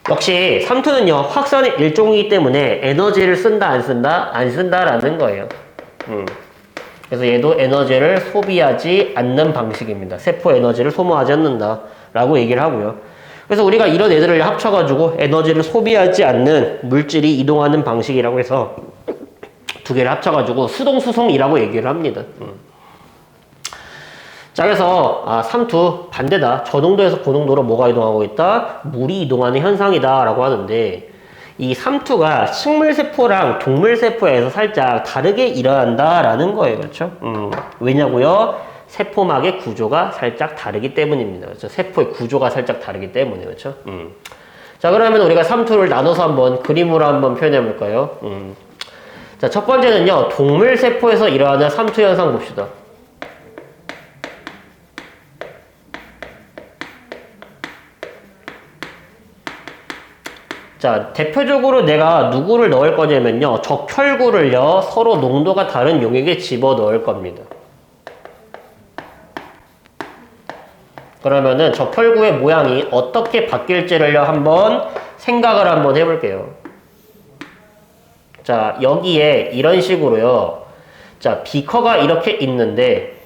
A: 역시 삼투는요, 확산의 일종이기 때문에 에너지를 쓴다, 안 쓴다? 안 쓴다라는 거예요. 그래서 얘도 에너지를 소비하지 않는 방식입니다. 세포 에너지를 소모하지 않는다 라고 얘기를 하고요. 그래서 우리가 이런 애들을 합쳐가지고 에너지를 소비하지 않는 물질이 이동하는 방식이라고 해서 두 개를 합쳐가지고 수동수송이라고 얘기를 합니다. 자, 그래서 삼투 반대다. 저농도에서 고농도로 뭐가 이동하고 있다? 물이 이동하는 현상이다 라고 하는데, 이 삼투가 식물세포랑 동물세포에서 살짝 다르게 일어난다라는 거예요. 그렇죠? 왜냐고요? 세포막의 구조가 살짝 다르기 때문입니다. 그렇죠? 세포의 구조가 살짝 다르기 때문에. 그렇죠? 자, 그러면 우리가 삼투를 나눠서 한번 그림으로 한번 표현해 볼까요? 자, 첫 번째는요, 동물세포에서 일어나는 삼투 현상 봅시다. 자, 대표적으로 내가 누구를 넣을 거냐면요, 적혈구를요, 서로 농도가 다른 용액에 집어 넣을 겁니다. 그러면은 적혈구의 모양이 어떻게 바뀔지를요, 한번 생각을 한번 해볼게요. 자, 여기에 이런 식으로요, 자, 비커가 이렇게 있는데,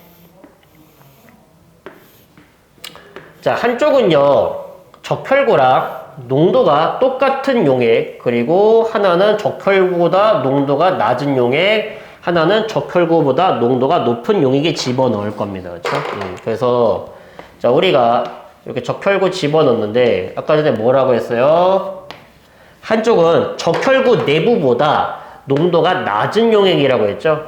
A: 자, 한쪽은요, 적혈구랑 농도가 똑같은 용액, 그리고 하나는 적혈구보다 농도가 낮은 용액, 하나는 적혈구보다 농도가 높은 용액에 집어넣을 겁니다. 그렇죠? 그래서 자, 우리가 이렇게 적혈구 집어넣는데 아까 전에 뭐라고 했어요? 한쪽은 적혈구 내부보다 농도가 낮은 용액이라고 했죠?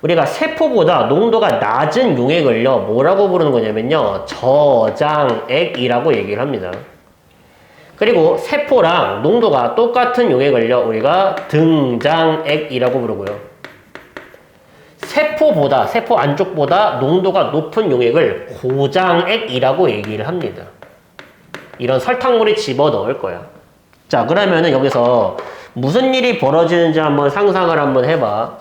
A: 우리가 세포보다 농도가 낮은 용액을요, 뭐라고 부르는 거냐면요, 저장액이라고 얘기를 합니다. 그리고 세포랑 농도가 똑같은 용액을요, 우리가 등장액이라고 부르고요. 세포 안쪽보다 농도가 높은 용액을 고장액이라고 얘기를 합니다. 이런 설탕물에 집어 넣을 거야. 자, 그러면은 여기서 무슨 일이 벌어지는지 한번 상상을 한번 해봐.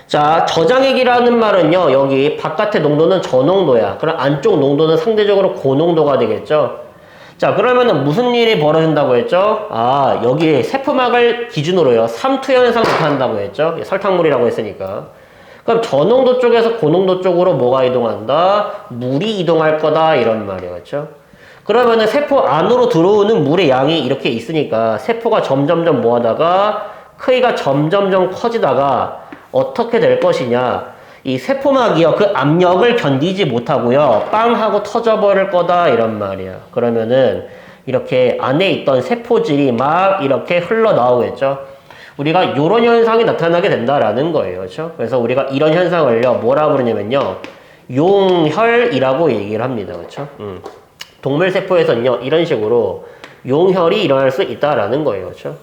A: 자, 저장액이라는 말은요, 여기 바깥의 농도는 저농도야. 그럼 안쪽 농도는 상대적으로 고농도가 되겠죠. 자, 그러면은 무슨 일이 벌어진다고 했죠? 여기 세포막을 기준으로요, 삼투 현상 나타난다고 했죠? 설탕물이라고 했으니까. 그럼 저농도 쪽에서 고농도 쪽으로 뭐가 이동한다? 물이 이동할 거다, 이런 말이에요. 그렇죠? 그러면은 세포 안으로 들어오는 물의 양이 이렇게 있으니까 세포가 점점점 뭐 하다가 크기가 점점점 커지다가 어떻게 될 것이냐? 이 세포막이요, 그 압력을 견디지 못하고요, 빵 하고 터져버릴 거다 이런 말이야. 그러면은 이렇게 안에 있던 세포질이 막 이렇게 흘러나오겠죠. 우리가 이런 현상이 나타나게 된다라는 거예요. 그렇죠? 그래서 우리가 이런 현상을요, 뭐라 부르냐면요, 용혈이라고 얘기를 합니다. 그렇죠? 동물 세포에서는요, 이런 식으로 용혈이 일어날 수 있다라는 거예요. 그렇죠?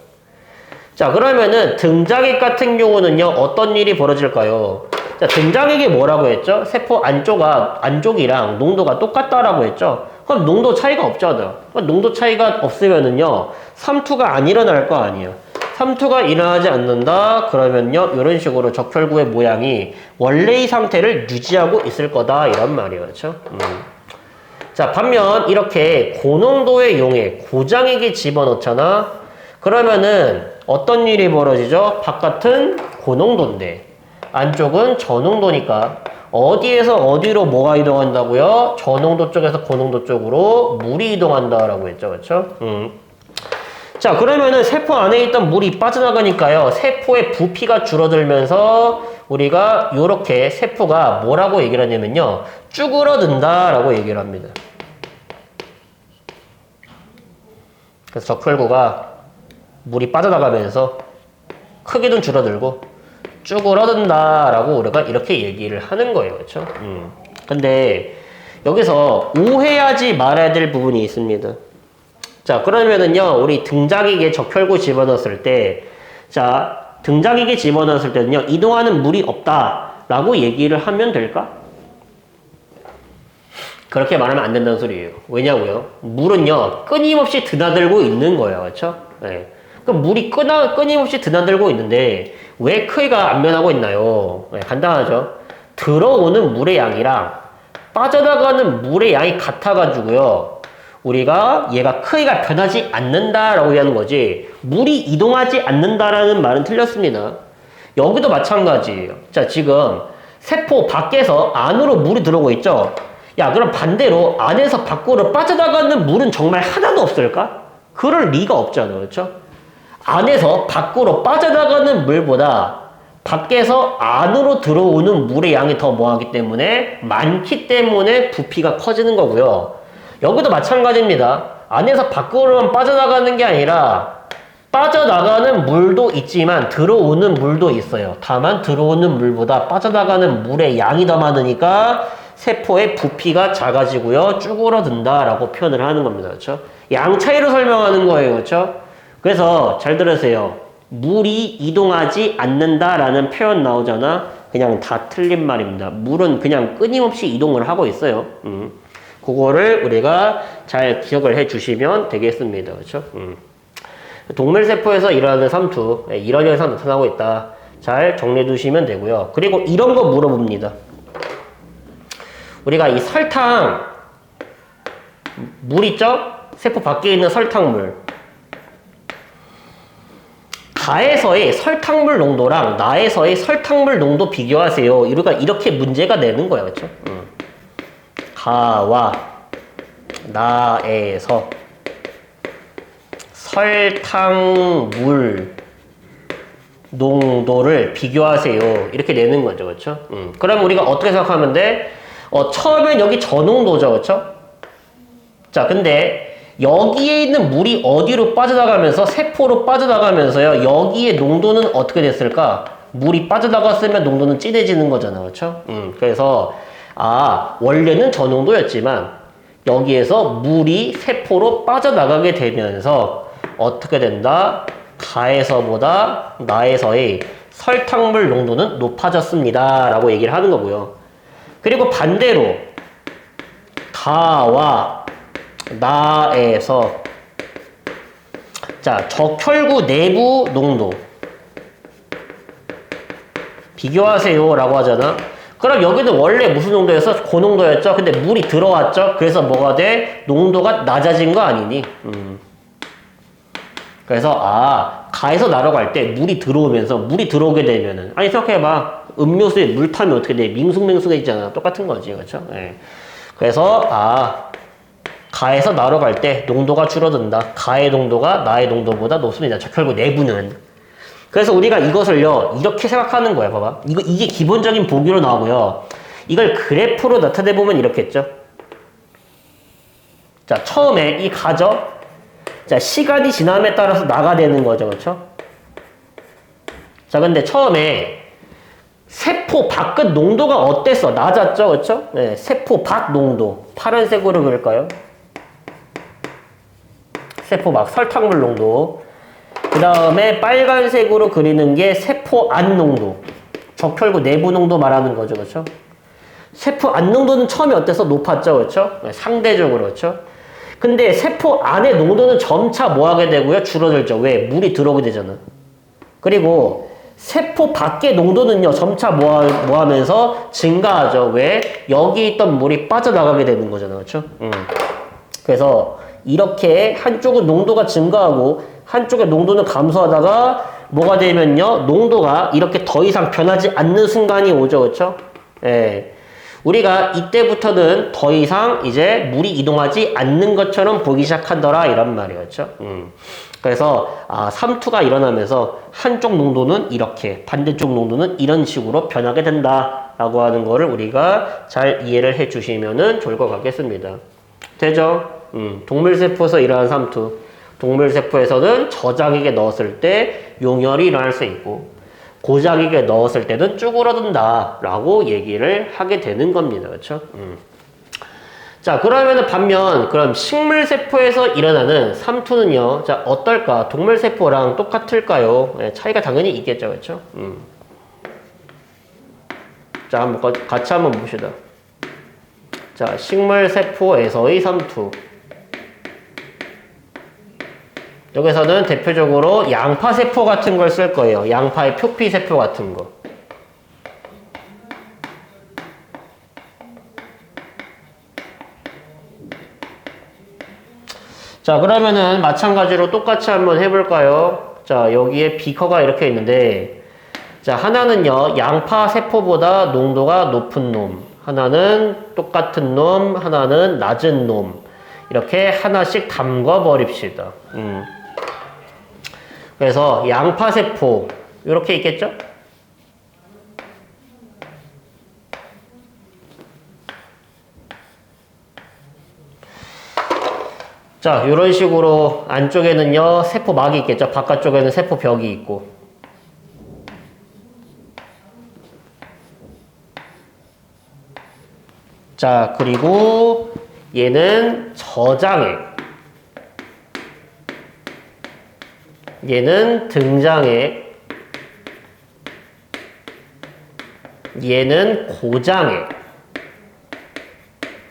A: 자, 그러면은 등장액 같은 경우는요, 어떤 일이 벌어질까요? 자, 등장액이 뭐라고 했죠? 세포 안쪽이랑 농도가 똑같다라고 했죠? 그럼 농도 차이가 없잖아. 그럼 농도 차이가 없으면은요, 삼투가 안 일어날 거 아니에요. 삼투가 일어나지 않는다? 그러면요, 이런 식으로 적혈구의 모양이 원래의 상태를 유지하고 있을 거다. 이런 말이에요. 그렇죠? 자, 반면 이렇게 고농도의 용액, 고장액에 집어넣잖아? 그러면은 어떤 일이 벌어지죠? 바깥은 고농도인데 안쪽은 저농도니까 어디에서 어디로 뭐가 이동한다고요? 저농도 쪽에서 고농도 쪽으로 물이 이동한다라고 했죠. 그렇죠? 자, 그러면은 세포 안에 있던 물이 빠져나가니까요, 세포의 부피가 줄어들면서 우리가 요렇게 세포가 뭐라고 얘기를 하냐면요, 쭈그러든다라고 얘기를 합니다. 그래서 적혈구가 물이 빠져나가면서 크기도 줄어들고 쭈그러든다라고 우리가 이렇게 얘기를 하는 거예요. 그렇죠? 근데 여기서 오해하지 말아야 될 부분이 있습니다. 자, 그러면은요, 우리 등장액에 적혈구 집어넣었을 때, 자, 등장액에 집어넣었을 때는요, 이동하는 물이 없다라고 얘기를 하면 될까? 그렇게 말하면 안 된다는 소리예요. 왜냐고요? 물은요, 끊임없이 드나들고 있는 거예요. 그렇죠? 네. 그럼 물이 끊임없이 드나들고 있는데 왜 크기가 안 변하고 있나요? 네, 간단하죠. 들어오는 물의 양이랑 빠져나가는 물의 양이 같아가지고요, 우리가 얘가 크기가 변하지 않는다라고 얘기하는 거지, 물이 이동하지 않는다라는 말은 틀렸습니다. 여기도 마찬가지예요. 자, 지금 세포 밖에서 안으로 물이 들어오고 있죠? 야, 그럼 반대로 안에서 밖으로 빠져나가는 물은 정말 하나도 없을까? 그럴 리가 없잖아. 그렇죠? 안에서 밖으로 빠져나가는 물보다 밖에서 안으로 들어오는 물의 양이 더 뭐하기 때문에 많기 때문에 부피가 커지는 거고요. 여기도 마찬가지입니다. 안에서 밖으로만 빠져나가는 게 아니라 빠져나가는 물도 있지만 들어오는 물도 있어요. 다만 들어오는 물보다 빠져나가는 물의 양이 더 많으니까 세포의 부피가 작아지고요, 쭈그러든다라고 표현을 하는 겁니다. 그렇죠? 양 차이로 설명하는 거예요. 그렇죠? 그래서 잘 들으세요. 물이 이동하지 않는다라는 표현 나오잖아. 그냥 다 틀린 말입니다. 물은 그냥 끊임없이 이동을 하고 있어요. 그거를 우리가 잘 기억을 해 주시면 되겠습니다. 그렇죠? 동물 세포에서 일어나는 삼투, 이런 현상 나타나고 있다. 잘 정리해 두시면 되고요. 그리고 이런 거 물어봅니다. 우리가 이 설탕, 물 있죠? 세포 밖에 있는 설탕물. 가에서의 설탕물 농도랑 나에서의 설탕물 농도 비교하세요. 우리가 이렇게 문제가 되는 거예요. 그렇죠? 가와 나에서 설탕물 농도를 비교하세요. 이렇게 내는 거죠. 그렇죠? 그럼 우리가 어떻게 생각하면 돼? 처음엔 여기 저농도죠. 그렇죠? 자, 근데 여기에 있는 물이 어디로 빠져나가면서 세포로 빠져나가면서요, 여기에 농도는 어떻게 됐을까? 물이 빠져나갔으면 농도는 진해지는 거잖아. 그렇죠? 그래서 원래는 저농도였지만 여기에서 물이 세포로 빠져나가게 되면서 어떻게 된다? 가에서보다 나에서의 설탕물 농도는 높아졌습니다 라고 얘기를 하는 거고요. 그리고 반대로 가와 나에서, 자, 적혈구 내부 농도 비교하세요 라고 하잖아. 그럼 여기는 원래 무슨 농도였어? 고농도였죠? 근데 물이 들어왔죠? 그래서 뭐가 돼? 농도가 낮아진 거 아니니? 그래서 가에서 나로 갈 때 물이 들어오게 되면은, 아니 생각해봐, 음료수에 물 타면 어떻게 돼? 밍숭맹숭해지잖아. 똑같은 거지. 그렇죠? 예. 그래서 가에서 나로 갈 때 농도가 줄어든다. 가의 농도가 나의 농도보다 높습니다. 적혈구 내부는. 그래서 우리가 이것을요, 이렇게 생각하는 거야. 봐봐. 이게 기본적인 보기로 나오고요. 이걸 그래프로 나타내보면 이렇겠죠. 자, 처음에 이 가죠? 자, 시간이 지남에 따라서 나가 되는 거죠. 그렇죠? 자, 근데 처음에 세포 밖은 농도가 어땠어? 낮았죠? 그렇죠? 네, 세포 밖 농도. 파란색으로 그릴까요? 세포 밖 설탕물 농도. 그 다음에 빨간색으로 그리는 게 세포 안 농도. 적혈구 내부 농도 말하는 거죠. 그렇죠? 세포 안 농도는 처음에 어때서 높았죠? 그렇죠? 네, 상대적으로. 그렇죠? 근데 세포 안의 농도는 점차 뭐 하게 되고요? 줄어들죠. 왜? 물이 들어오게 되잖아. 그리고 세포 밖의 농도는요, 점차 뭐 하면서 증가하죠. 왜? 여기 있던 물이 빠져나가게 되는 거잖아. 그렇죠? 그래서 이렇게 한쪽은 농도가 증가하고 한쪽의 농도는 감소하다가 뭐가 되면요, 농도가 이렇게 더 이상 변하지 않는 순간이 오죠. 그렇죠? 예. 우리가 이때부터는 더 이상 이제 물이 이동하지 않는 것처럼 보기 시작한더라 이런 말이었죠. 그래서 삼투가 일어나면서 한쪽 농도는 이렇게, 반대쪽 농도는 이런 식으로 변하게 된다라고 하는 거를 우리가 잘 이해를 해 주시면은 좋을 것 같겠습니다. 되죠? 동물세포에서 일어난 삼투. 동물세포에서는 저장액에 넣었을 때 용혈이 일어날 수 있고, 고작액에 넣었을 때는 쭈그러든다 라고 얘기를 하게 되는 겁니다. 그렇죠? 자, 그러면은 반면 그럼 식물세포에서 일어나는 삼투는요, 자, 어떨까? 동물세포랑 똑같을까요? 네, 차이가 당연히 있겠죠. 그렇죠? 자, 한번 같이 한번 봅시다. 자, 식물세포에서의 삼투. 여기서는 대표적으로 양파세포 같은 걸 쓸 거예요. 양파의 표피세포 같은 거. 자, 그러면은 마찬가지로 똑같이 한번 해볼까요? 자, 여기에 비커가 이렇게 있는데, 자, 하나는요, 양파세포보다 농도가 높은 놈, 하나는 똑같은 놈, 하나는 낮은 놈, 이렇게 하나씩 담궈 버립시다. 그래서 양파세포 이렇게 있겠죠? 자, 이런 식으로 안쪽에는요 세포막이 있겠죠. 바깥쪽에는 세포벽이 있고. 자, 그리고 얘는 저장액, 얘는 등장액, 얘는 고장액.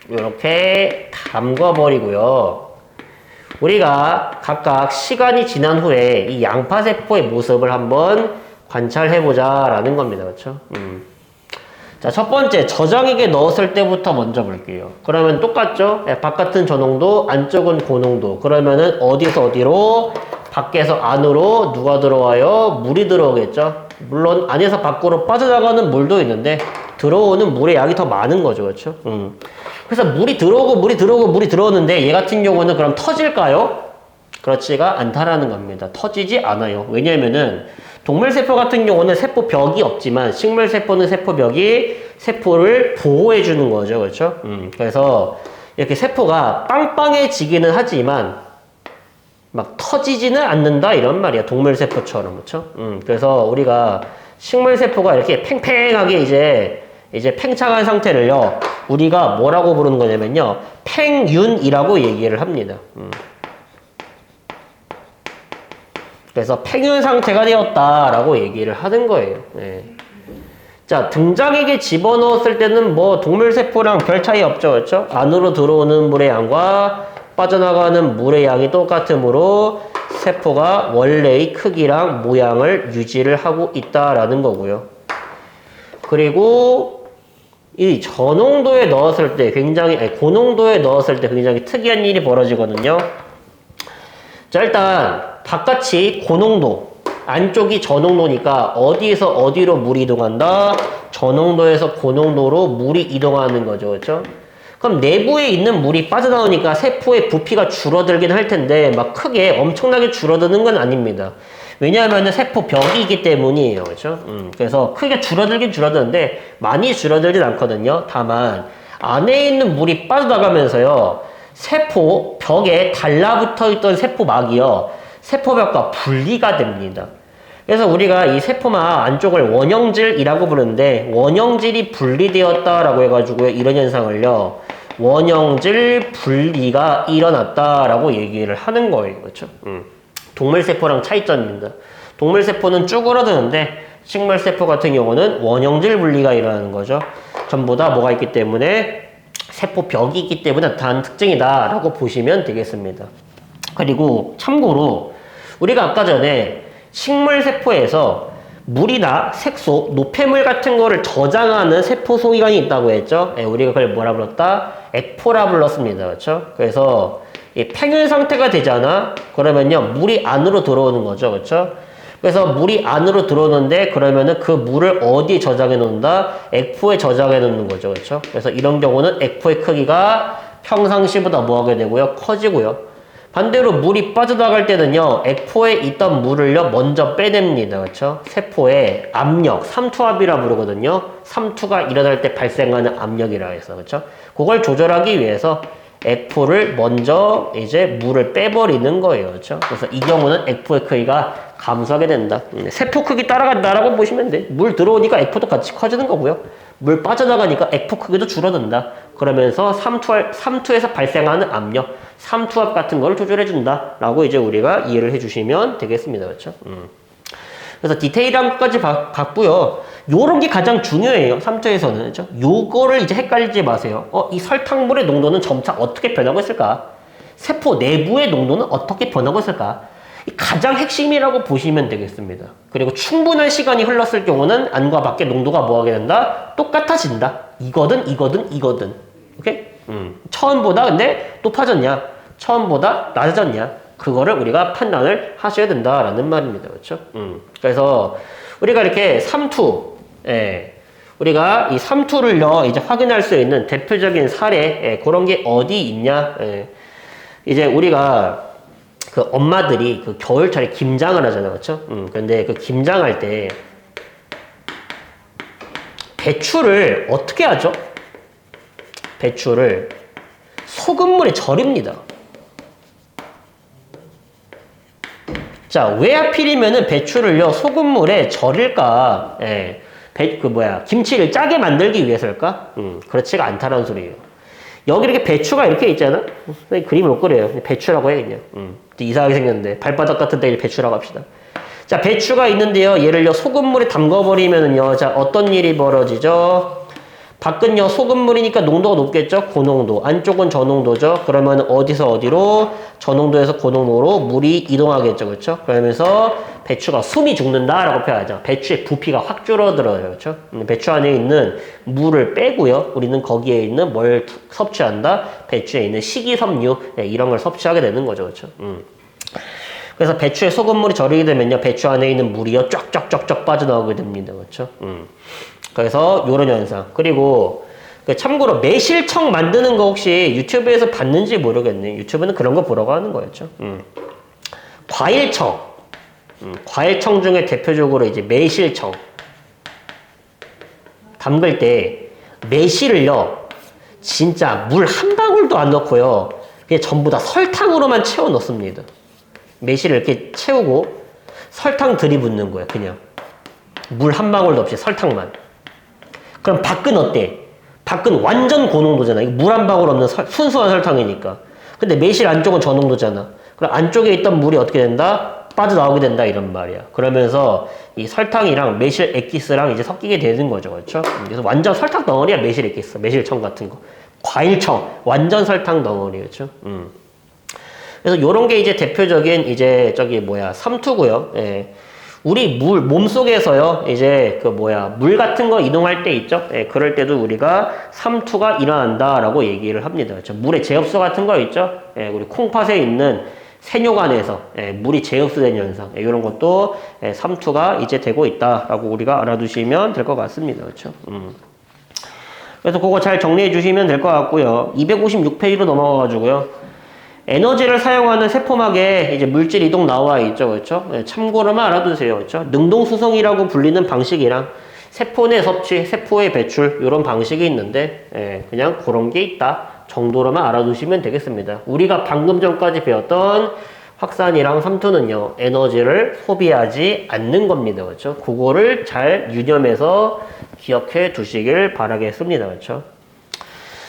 A: 이렇게 담궈버리고요. 우리가 각각 시간이 지난 후에 이 양파세포의 모습을 한번 관찰해보자 라는 겁니다. 그렇죠? 자, 첫 번째 저장액에 넣었을 때부터 먼저 볼게요. 그러면 똑같죠? 바깥은 저농도, 안쪽은 고농도. 그러면은 어디서 어디로? 밖에서 안으로 누가 들어와요? 물이 들어오겠죠? 물론 안에서 밖으로 빠져나가는 물도 있는데 들어오는 물의 양이 더 많은 거죠. 그렇죠? 그래서 물이 들어오는데 얘 같은 경우는 그럼 터질까요? 그렇지가 않다라는 겁니다. 터지지 않아요. 왜냐면은 동물세포 같은 경우는 세포벽이 없지만 식물세포는 세포벽이 세포를 보호해주는 거죠. 그렇죠? 그래서 이렇게 세포가 빵빵해지기는 하지만 막 터지지는 않는다 이런 말이야. 동물세포처럼. 그렇죠? 그래서 우리가 식물세포가 이렇게 팽팽하게 이제 팽창한 상태를요, 우리가 뭐라고 부르는 거냐면요, 팽윤이라고 얘기를 합니다. 그래서 팽윤 상태가 되었다라고 얘기를 하는 거예요. 네. 자, 등장액에 집어넣었을 때는 뭐 동물세포랑 별 차이 없죠. 그렇죠? 안으로 들어오는 물의 양과 빠져나가는 물의 양이 똑같으므로 세포가 원래의 크기랑 모양을 유지를 하고 있다라는 거고요. 그리고 이 저농도에 넣었을 때 고농도에 넣었을 때 굉장히 특이한 일이 벌어지거든요. 자, 일단 바깥이 고농도, 안쪽이 저농도니까 어디에서 어디로 물이 이동한다? 저농도에서 고농도로 물이 이동하는 거죠. 그렇죠? 그럼 내부에 있는 물이 빠져나오니까 세포의 부피가 줄어들긴 할 텐데 막 크게 엄청나게 줄어드는 건 아닙니다. 왜냐하면 세포 벽이기 때문이에요. 그렇죠? 그래서 크게 줄어들긴 줄어드는데 많이 줄어들진 않거든요. 다만 안에 있는 물이 빠져나가면서요. 세포 벽에 달라붙어 있던 세포막이요. 세포벽과 분리가 됩니다. 그래서 우리가 이 세포막 안쪽을 원형질이라고 부르는데 원형질이 분리되었다라고 해가지고요. 이런 현상을요. 원형질 분리가 일어났다라고 얘기를 하는 거예요. 그렇죠? 동물세포랑 차이점입니다. 동물세포는 쭈그러드는데 식물세포 같은 경우는 원형질 분리가 일어나는 거죠. 전부 다 뭐가 있기 때문에 세포벽이 있기 때문에 나타나는 특징이다 라고 보시면 되겠습니다. 그리고 참고로 우리가 아까 전에 식물세포에서 물이나 색소, 노폐물 같은 거를 저장하는 세포 소위관이 있다고 했죠. 우리가 그걸 뭐라 불렀다? 액포라 불렀습니다. 그렇죠? 그래서 이 팽윤 상태가 되잖아. 그러면요 물이 안으로 들어오는 거죠. 그렇죠? 그래서 물이 안으로 들어오는데 그러면은 그 물을 어디에 저장해 놓는다? 액포에 저장해 놓는 거죠. 그렇죠? 그래서 이런 경우는 액포의 크기가 평상시보다 뭐하게 되고요? 커지고요. 반대로 물이 빠져나갈 때는요, 액포에 있던 물을요, 먼저 빼냅니다. 그렇죠? 세포의 압력, 삼투압이라 부르거든요. 삼투가 일어날 때 발생하는 압력이라 해서, 그렇죠? 그걸 조절하기 위해서 액포를 먼저 이제 물을 빼버리는 거예요. 그렇죠? 그래서 이 경우는 액포의 크기가 감소하게 된다. 세포 크기 따라간다라고 보시면 돼. 물 들어오니까 액포도 같이 커지는 거고요. 물 빠져나가니까 액포 크기도 줄어든다. 그러면서 삼투에서 발생하는 압력, 삼투압 같은 걸 조절해준다. 라고 이제 우리가 이해를 해주시면 되겠습니다. 그렇죠? 그래서 디테일한 것까지 봤고요. 요런 게 가장 중요해요. 삼투에서는. 그렇죠? 요거를 이제 헷갈리지 마세요. 이 설탕물의 농도는 점차 어떻게 변하고 있을까? 세포 내부의 농도는 어떻게 변하고 있을까? 가장 핵심이라고 보시면 되겠습니다. 그리고 충분한 시간이 흘렀을 경우는 안과 밖의 농도가 뭐하게 된다? 똑같아진다. 이거든. 오케이? 처음보다 근데 높아졌냐? 처음보다 낮아졌냐? 그거를 우리가 판단을 하셔야 된다라는 말입니다. 그렇죠? 그래서 우리가 이렇게 삼투, 우리가 이 삼투를요, 이제 확인할 수 있는 대표적인 사례, 그런 게 어디 있냐? 이제 우리가 그 엄마들이 그 겨울철에 김장을 하잖아. 그렇죠? 근데 그 김장할 때 배추를 어떻게 하죠? 배추를 소금물에 절입니다. 자, 왜 하필이면은 배추를요, 소금물에 절일까? 김치를 짜게 만들기 위해서일까? 그렇지가 않다는 소리예요. 여기 이렇게 배추가 이렇게 있잖아? 그림을 못 그려요. 배추라고 해, 그냥. 이상하게 생겼는데. 발바닥 같은 데 배추라고 합시다. 자, 배추가 있는데요. 얘를요, 소금물에 담궈버리면은요, 자, 어떤 일이 벌어지죠? 밖은요, 소금물이니까 농도가 높겠죠? 고농도. 안쪽은 저농도죠? 그러면 어디서 어디로? 저농도에서 고농도로 물이 이동하겠죠? 그렇죠? 그러면서 배추가 숨이 죽는다라고 표현하죠. 배추의 부피가 확 줄어들어요. 그렇죠? 배추 안에 있는 물을 빼고요. 우리는 거기에 있는 뭘 섭취한다? 배추에 있는 식이섬유, 이런 걸 섭취하게 되는 거죠. 그렇죠? 그래서 배추에 소금물이 절이게 되면요. 배추 안에 있는 물이요. 쫙쫙쫙쫙 빠져나오게 됩니다. 그렇죠? 그래서 요런 현상. 그리고 참고로 매실청 만드는 거 혹시 유튜브에서 봤는지 모르겠네. 유튜브는 그런 거 보라고 하는 거였죠. 과일청. 과일청 중에 대표적으로 이제 매실청. 담글 때 매실을요. 진짜 물 한 방울도 안 넣고요. 그냥 전부 다 설탕으로만 채워 넣습니다. 매실을 이렇게 채우고 설탕 들이붓는 거예요. 그냥. 물 한 방울도 없이 설탕만. 그럼 밖은 어때? 밖은 완전 고농도잖아. 이거 물 한 방울 없는 순수한 설탕이니까. 근데 매실 안쪽은 저농도잖아. 그럼 안쪽에 있던 물이 어떻게 된다? 빠져나오게 된다 이런 말이야. 그러면서 이 설탕이랑 매실 액기스랑 이제 섞이게 되는 거죠. 그렇죠? 그래서 완전 설탕 덩어리야 매실 액기스. 매실청 같은 거. 과일청. 완전 설탕 덩어리. 그렇죠? 그래서 요런 게 이제 대표적인 이제 삼투고요. 예. 우리 몸속에서요, 이제 물 같은 거 이동할 때 있죠? 예, 그럴 때도 우리가 삼투가 일어난다라고 얘기를 합니다. 그렇죠? 물의 제흡수 같은 거 있죠? 예, 우리 콩팥에 있는 세뇨관에서 물이 제흡수된 현상, 이런 것도 삼투가 이제 되고 있다라고 우리가 알아두시면 될 것 같습니다. 그렇죠? 그래서 그거 잘 정리해 주시면 될 것 같고요. 256페이지로 넘어가가지고요. 에너지를 사용하는 세포막에 이제 물질 이동 나와 있죠. 그렇죠? 예, 참고로만 알아두세요. 그렇죠? 능동수송이라고 불리는 방식이랑 세포 내 섭취, 세포의 배출 이런 방식이 있는데 예, 그냥 그런 게 있다 정도로만 알아두시면 되겠습니다. 우리가 방금 전까지 배웠던 확산이랑 삼투는요. 에너지를 소비하지 않는 겁니다. 그렇죠? 그거를 잘 유념해서 기억해 두시길 바라겠습니다. 그렇죠?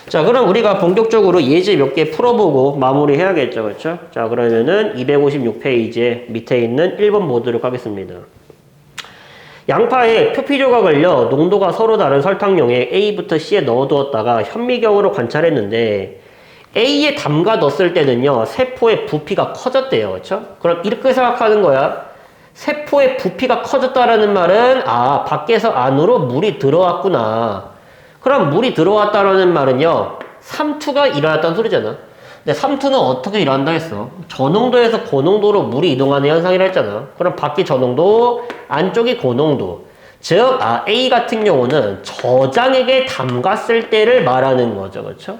A: 자, 그럼 우리가 본격적으로 예제 몇 개 풀어보고 마무리 해야겠죠. 그렇죠? 자, 그러면은 256페이지에 밑에 있는 1번 보도록 하겠습니다. 양파에 표피 조각을요, 농도가 서로 다른 설탕용에 A부터 C에 넣어두었다가 현미경으로 관찰했는데, A에 담가 넣었을 때는요, 세포의 부피가 커졌대요. 그렇죠? 그럼 이렇게 생각하는 거야. 세포의 부피가 커졌다라는 말은, 아, 밖에서 안으로 물이 들어왔구나. 그럼 물이 들어왔다라는 말은요, 삼투가 일어났다는 소리잖아. 근데 삼투는 어떻게 일어난다 했어? 저농도에서 고농도로 물이 이동하는 현상이라 했잖아. 그럼 밖이 저농도, 안쪽이 고농도. 즉, A 같은 경우는 저장액에 담갔을 때를 말하는 거죠. 그렇죠?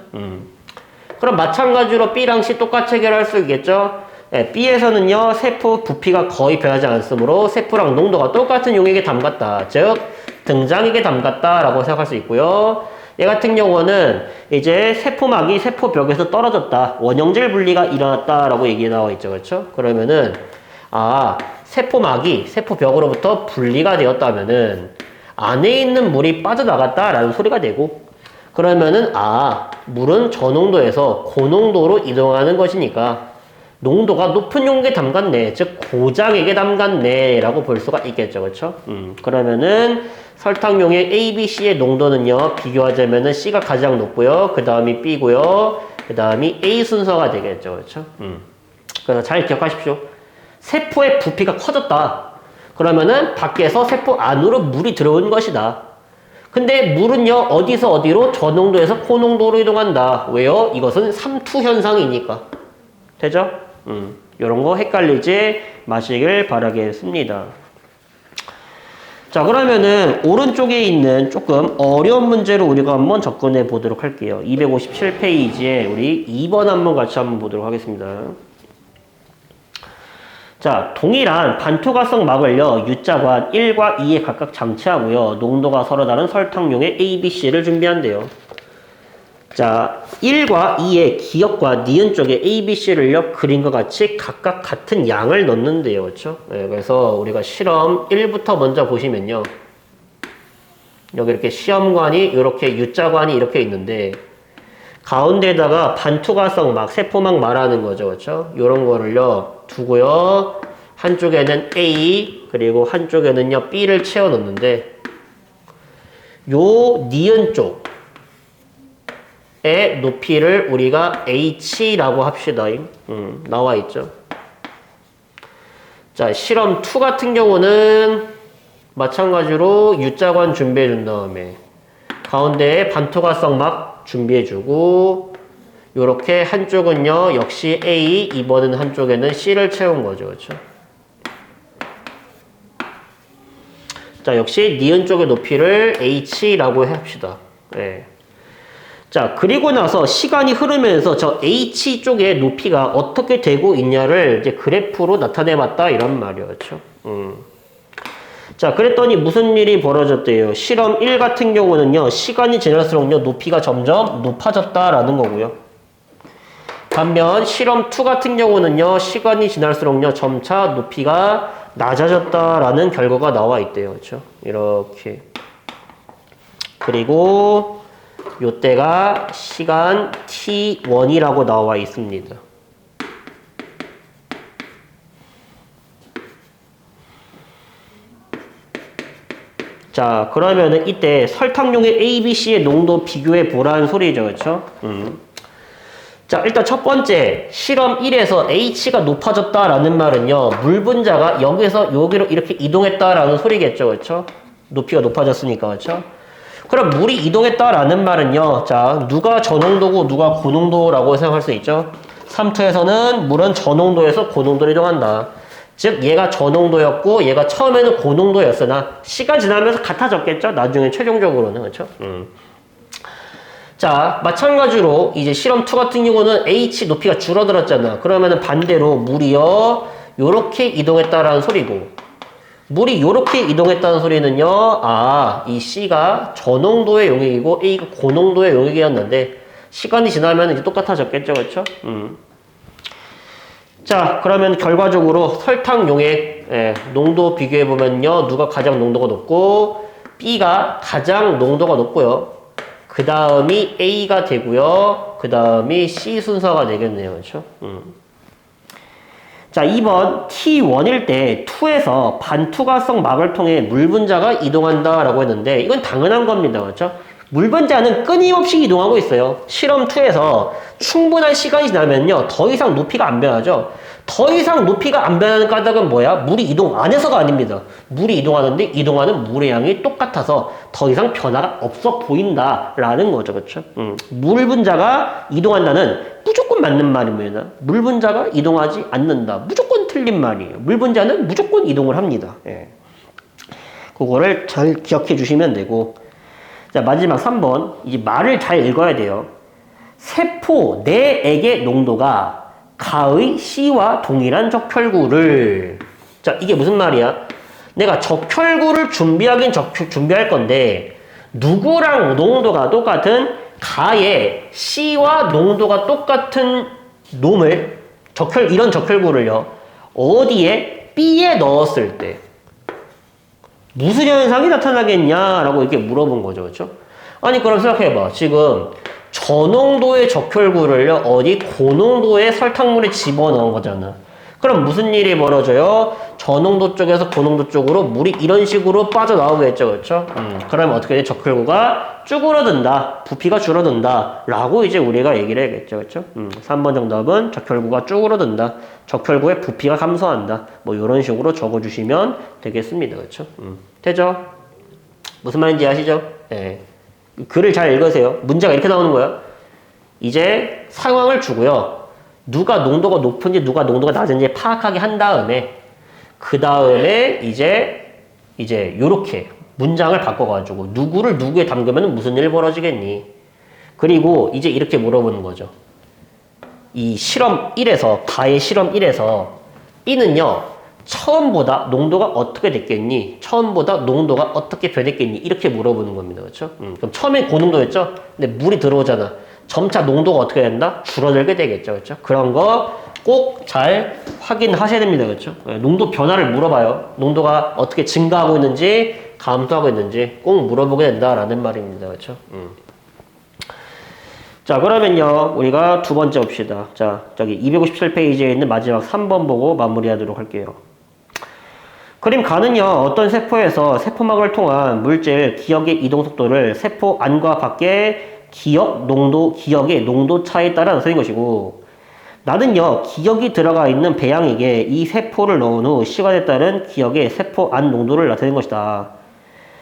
A: 그럼 마찬가지로 B랑 C 똑같이 해결할 수 있겠죠? 네, B에서는요, 세포 부피가 거의 변하지 않으므로 세포랑 농도가 똑같은 용액에 담갔다. 즉, 등장액에 담갔다라고 생각할 수 있고요. 얘 같은 경우는 이제 세포막이 세포벽에서 떨어졌다. 원형질 분리가 일어났다라고 얘기 나와 있죠. 그렇죠? 그러면은, 세포막이 세포벽으로부터 분리가 되었다면은 안에 있는 물이 빠져나갔다라는 소리가 되고, 그러면은, 물은 저농도에서 고농도로 이동하는 것이니까 농도가 높은 용액에 담갔네. 즉, 고장액에 담갔네. 라고 볼 수가 있겠죠. 그렇죠? 그러면은 설탕용의 A, B, C의 농도는요, 비교하자면은 C가 가장 높고요. 그 다음이 B고요. 그 다음이 A 순서가 되겠죠. 그렇죠? 그래서 잘 기억하십시오. 세포의 부피가 커졌다. 그러면은 밖에서 세포 안으로 물이 들어온 것이다. 근데 물은요, 어디서 어디로? 저농도에서 고농도로 이동한다. 왜요? 이것은 삼투 현상이니까. 되죠? 요런 거 헷갈리지 마시길 바라겠습니다. 자, 그러면은 오른쪽에 있는 조금 어려운 문제로 우리가 한번 접근해 보도록 할게요. 257페이지에 우리 2번 한번 같이 한번 보도록 하겠습니다. 자, 동일한 반투과성 막을요, U자관 1과 2에 각각 장치하고요, 농도가 서로 다른 설탕용의 A, B, C를 준비한대요. 자, 1과 2의 기역과 니은 쪽에 A, B, C를요, 그림과 같이 각각 같은 양을 넣는데요. 그렇죠? 네, 그래서 우리가 실험 1부터 먼저 보시면요. 여기 이렇게 시험관이, 이렇게 U자관이 이렇게 있는데, 가운데다가 반투과성 막, 세포막 말하는 거죠. 그렇죠? 요런 거를요, 두고요. 한쪽에는 A, 그리고 한쪽에는요, B를 채워 넣는데, 요 니은 쪽, 의 높이를 우리가 H라고 합시다. 나와 있죠. 자, 실험 2 같은 경우는 마찬가지로 U자관 준비해 준 다음에 가운데에 반투과성 막 준비해 주고, 요렇게 한쪽은요, 역시 A, 이번엔 한쪽에는 C를 채운 거죠. 그렇죠? 자, 역시 니은 쪽의 높이를 H라고 합시다. 네. 자, 그리고 나서 시간이 흐르면서 저 H 쪽의 높이가 어떻게 되고 있냐를 이제 그래프로 나타내 봤다 이런 말이었죠. 자, 그랬더니 무슨 일이 벌어졌대요. 실험 1 같은 경우는요, 시간이 지날수록요, 높이가 점점 높아졌다라는 거고요. 반면 실험 2 같은 경우는요, 시간이 지날수록요, 점차 높이가 낮아졌다라는 결과가 나와 있대요. 그렇죠? 이렇게. 그리고 요때가 시간 T1이라고 나와 있습니다. 자, 그러면은 이때 설탕용의 A, B, C의 농도 비교해 보라는 소리죠. 그렇죠? 자, 일단 첫 번째 실험 1에서 H가 높아졌다라는 말은요, 물 분자가 여기서 여기로 이렇게 이동했다라는 소리겠죠. 그렇죠? 높이가 높아졌으니까. 그렇죠? 그럼 물이 이동했다라는 말은요, 자, 누가 저농도고 누가 고농도라고 생각할 수 있죠? 삼투에서는 물은 저농도에서 고농도로 이동한다. 즉, 얘가 저농도였고 얘가 처음에는 고농도였으나 시간 지나면서 같아졌겠죠? 나중에 최종적으로는. 그렇죠? 자, 마찬가지로 이제 실험 2 같은 경우는 H 높이가 줄어들었잖아. 그러면은 반대로 물이요, 요렇게 이동했다라는 소리고, 물이 요렇게 이동했다는 소리는요, 아, 이 C가 저농도의 용액이고 A가 고농도의 용액이었는데, 시간이 지나면 이제 똑같아졌겠죠, 그렇죠? 자, 그러면 결과적으로 설탕 용액 농도 비교해보면요, 누가 가장 농도가 높고, B가 가장 농도가 높고요. 그 다음이 A가 되고요. 그 다음이 C 순서가 되겠네요. 그렇죠? 자, 2번 T1일 때 2에서 반투과성 막을 통해 물 분자가 이동한다라고 했는데 이건 당연한 겁니다. 그렇죠? 물 분자는 끊임없이 이동하고 있어요. 실험 2에서 충분한 시간이 지나면요. 더 이상 높이가 안 변하죠. 더 이상 높이가 안 변하는 까닭은 뭐야? 물이 이동 안 해서가 아닙니다. 물이 이동하는데 이동하는 물의 양이 똑같아서 더 이상 변화가 없어 보인다라는 거죠. 그렇죠? 물 분자가 이동한다는 무조건 맞는 말입니다. 물 분자가 이동하지 않는다. 무조건 틀린 말이에요. 물 분자는 무조건 이동을 합니다. 예. 그거를 잘 기억해 주시면 되고. 자, 마지막 3번. 이제 말을 잘 읽어야 돼요. 세포 내액의 농도가 가의 C와 동일한 적혈구를. 자, 이게 무슨 말이야? 내가 적혈구를 준비할 건데, 누구랑 농도가 똑같은 가의 C와 농도가 똑같은 놈을, 이런 적혈구를요, 어디에? B에 넣었을 때. 무슨 현상이 나타나겠냐라고 이렇게 물어본 거죠. 그렇죠? 아니, 그럼 생각해봐. 지금 저농도의 적혈구를요, 어디 고농도의 설탕물에 집어넣은 거잖아. 그럼 무슨 일이 벌어져요? 저농도 쪽에서 고농도 쪽으로 물이 이런 식으로 빠져나오겠죠. 그렇죠? 그러면 어떻게 돼? 적혈구가 쭈그러든다. 부피가 줄어든다. 라고 이제 우리가 얘기를 해야겠죠. 그렇죠? 3번 정답은 적혈구가 쭈그러든다. 적혈구의 부피가 감소한다. 뭐 이런 식으로 적어주시면 되겠습니다. 그렇죠? 되죠? 무슨 말인지 아시죠? 네. 글을 잘 읽으세요. 문제가 이렇게 나오는 거야. 이제 상황을 주고요. 누가 농도가 높은지 누가 농도가 낮은지 파악하게 한 다음에 그 다음에 이제 요렇게 문장을 바꿔가지고 누구를 누구에 담그면 무슨 일 벌어지겠니? 그리고 이제 이렇게 물어보는 거죠. 이 실험 1에서 가의 실험 1에서 B는요. 처음보다 농도가 어떻게 됐겠니? 처음보다 농도가 어떻게 변했겠니? 이렇게 물어보는 겁니다. 그렇죠? 그럼 처음엔 고농도였죠? 근데 물이 들어오잖아. 점차 농도가 어떻게 된다? 줄어들게 되겠죠. 그렇죠? 그런 거 꼭 잘 확인하셔야 됩니다. 그렇죠? 농도 변화를 물어봐요. 농도가 어떻게 증가하고 있는지, 감소하고 있는지 꼭 물어보게 된다라는 말입니다. 그렇죠? 자, 그러면요. 우리가 두 번째 봅시다. 자, 저기 257페이지에 있는 마지막 3번 보고 마무리하도록 할게요. 그림 가는요. 어떤 세포에서 세포막을 통한 물질 기억의 이동 속도를 세포 안과 밖의 기억의 농도 차에 따라 나타낸 것이고, 나는요. 기억이 들어가 있는 배양액에 이 세포를 넣은 후 시간에 따른 기억의 세포 안 농도를 나타낸 것이다.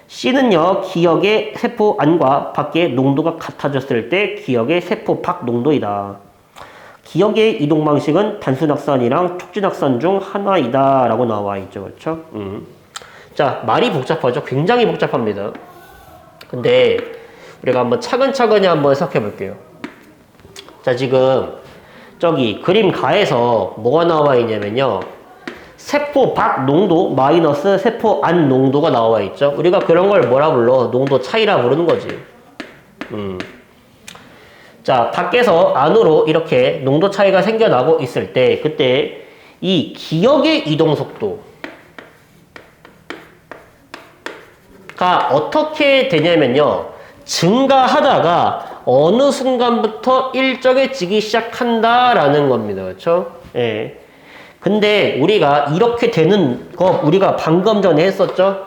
A: C는요. 기억의 세포 안과 밖의 농도가 같아졌을 때 기억의 세포 밖 농도이다. 기억의 이동 방식은 단순 확산이랑 촉진 확산 중 하나이다 라고 나와 있죠. 그렇죠? 자, 말이 복잡하죠. 굉장히 복잡합니다. 근데 우리가 한번 차근차근히 한번 해석해 볼게요. 자, 지금 저기 그림 가에서 뭐가 나와 있냐면요. 세포 밖 농도 마이너스 세포 안 농도가 나와 있죠. 우리가 그런 걸 뭐라 불러? 농도 차이라 부르는 거지. 자, 밖에서 안으로 이렇게 농도 차이가 생겨나고 있을 때 그때 이 기억의 이동 속도가 어떻게 되냐면요. 증가하다가 어느 순간부터 일정해지기 시작한다라는 겁니다. 그렇죠? 예. 근데 우리가 이렇게 되는 거 우리가 방금 전에 했었죠?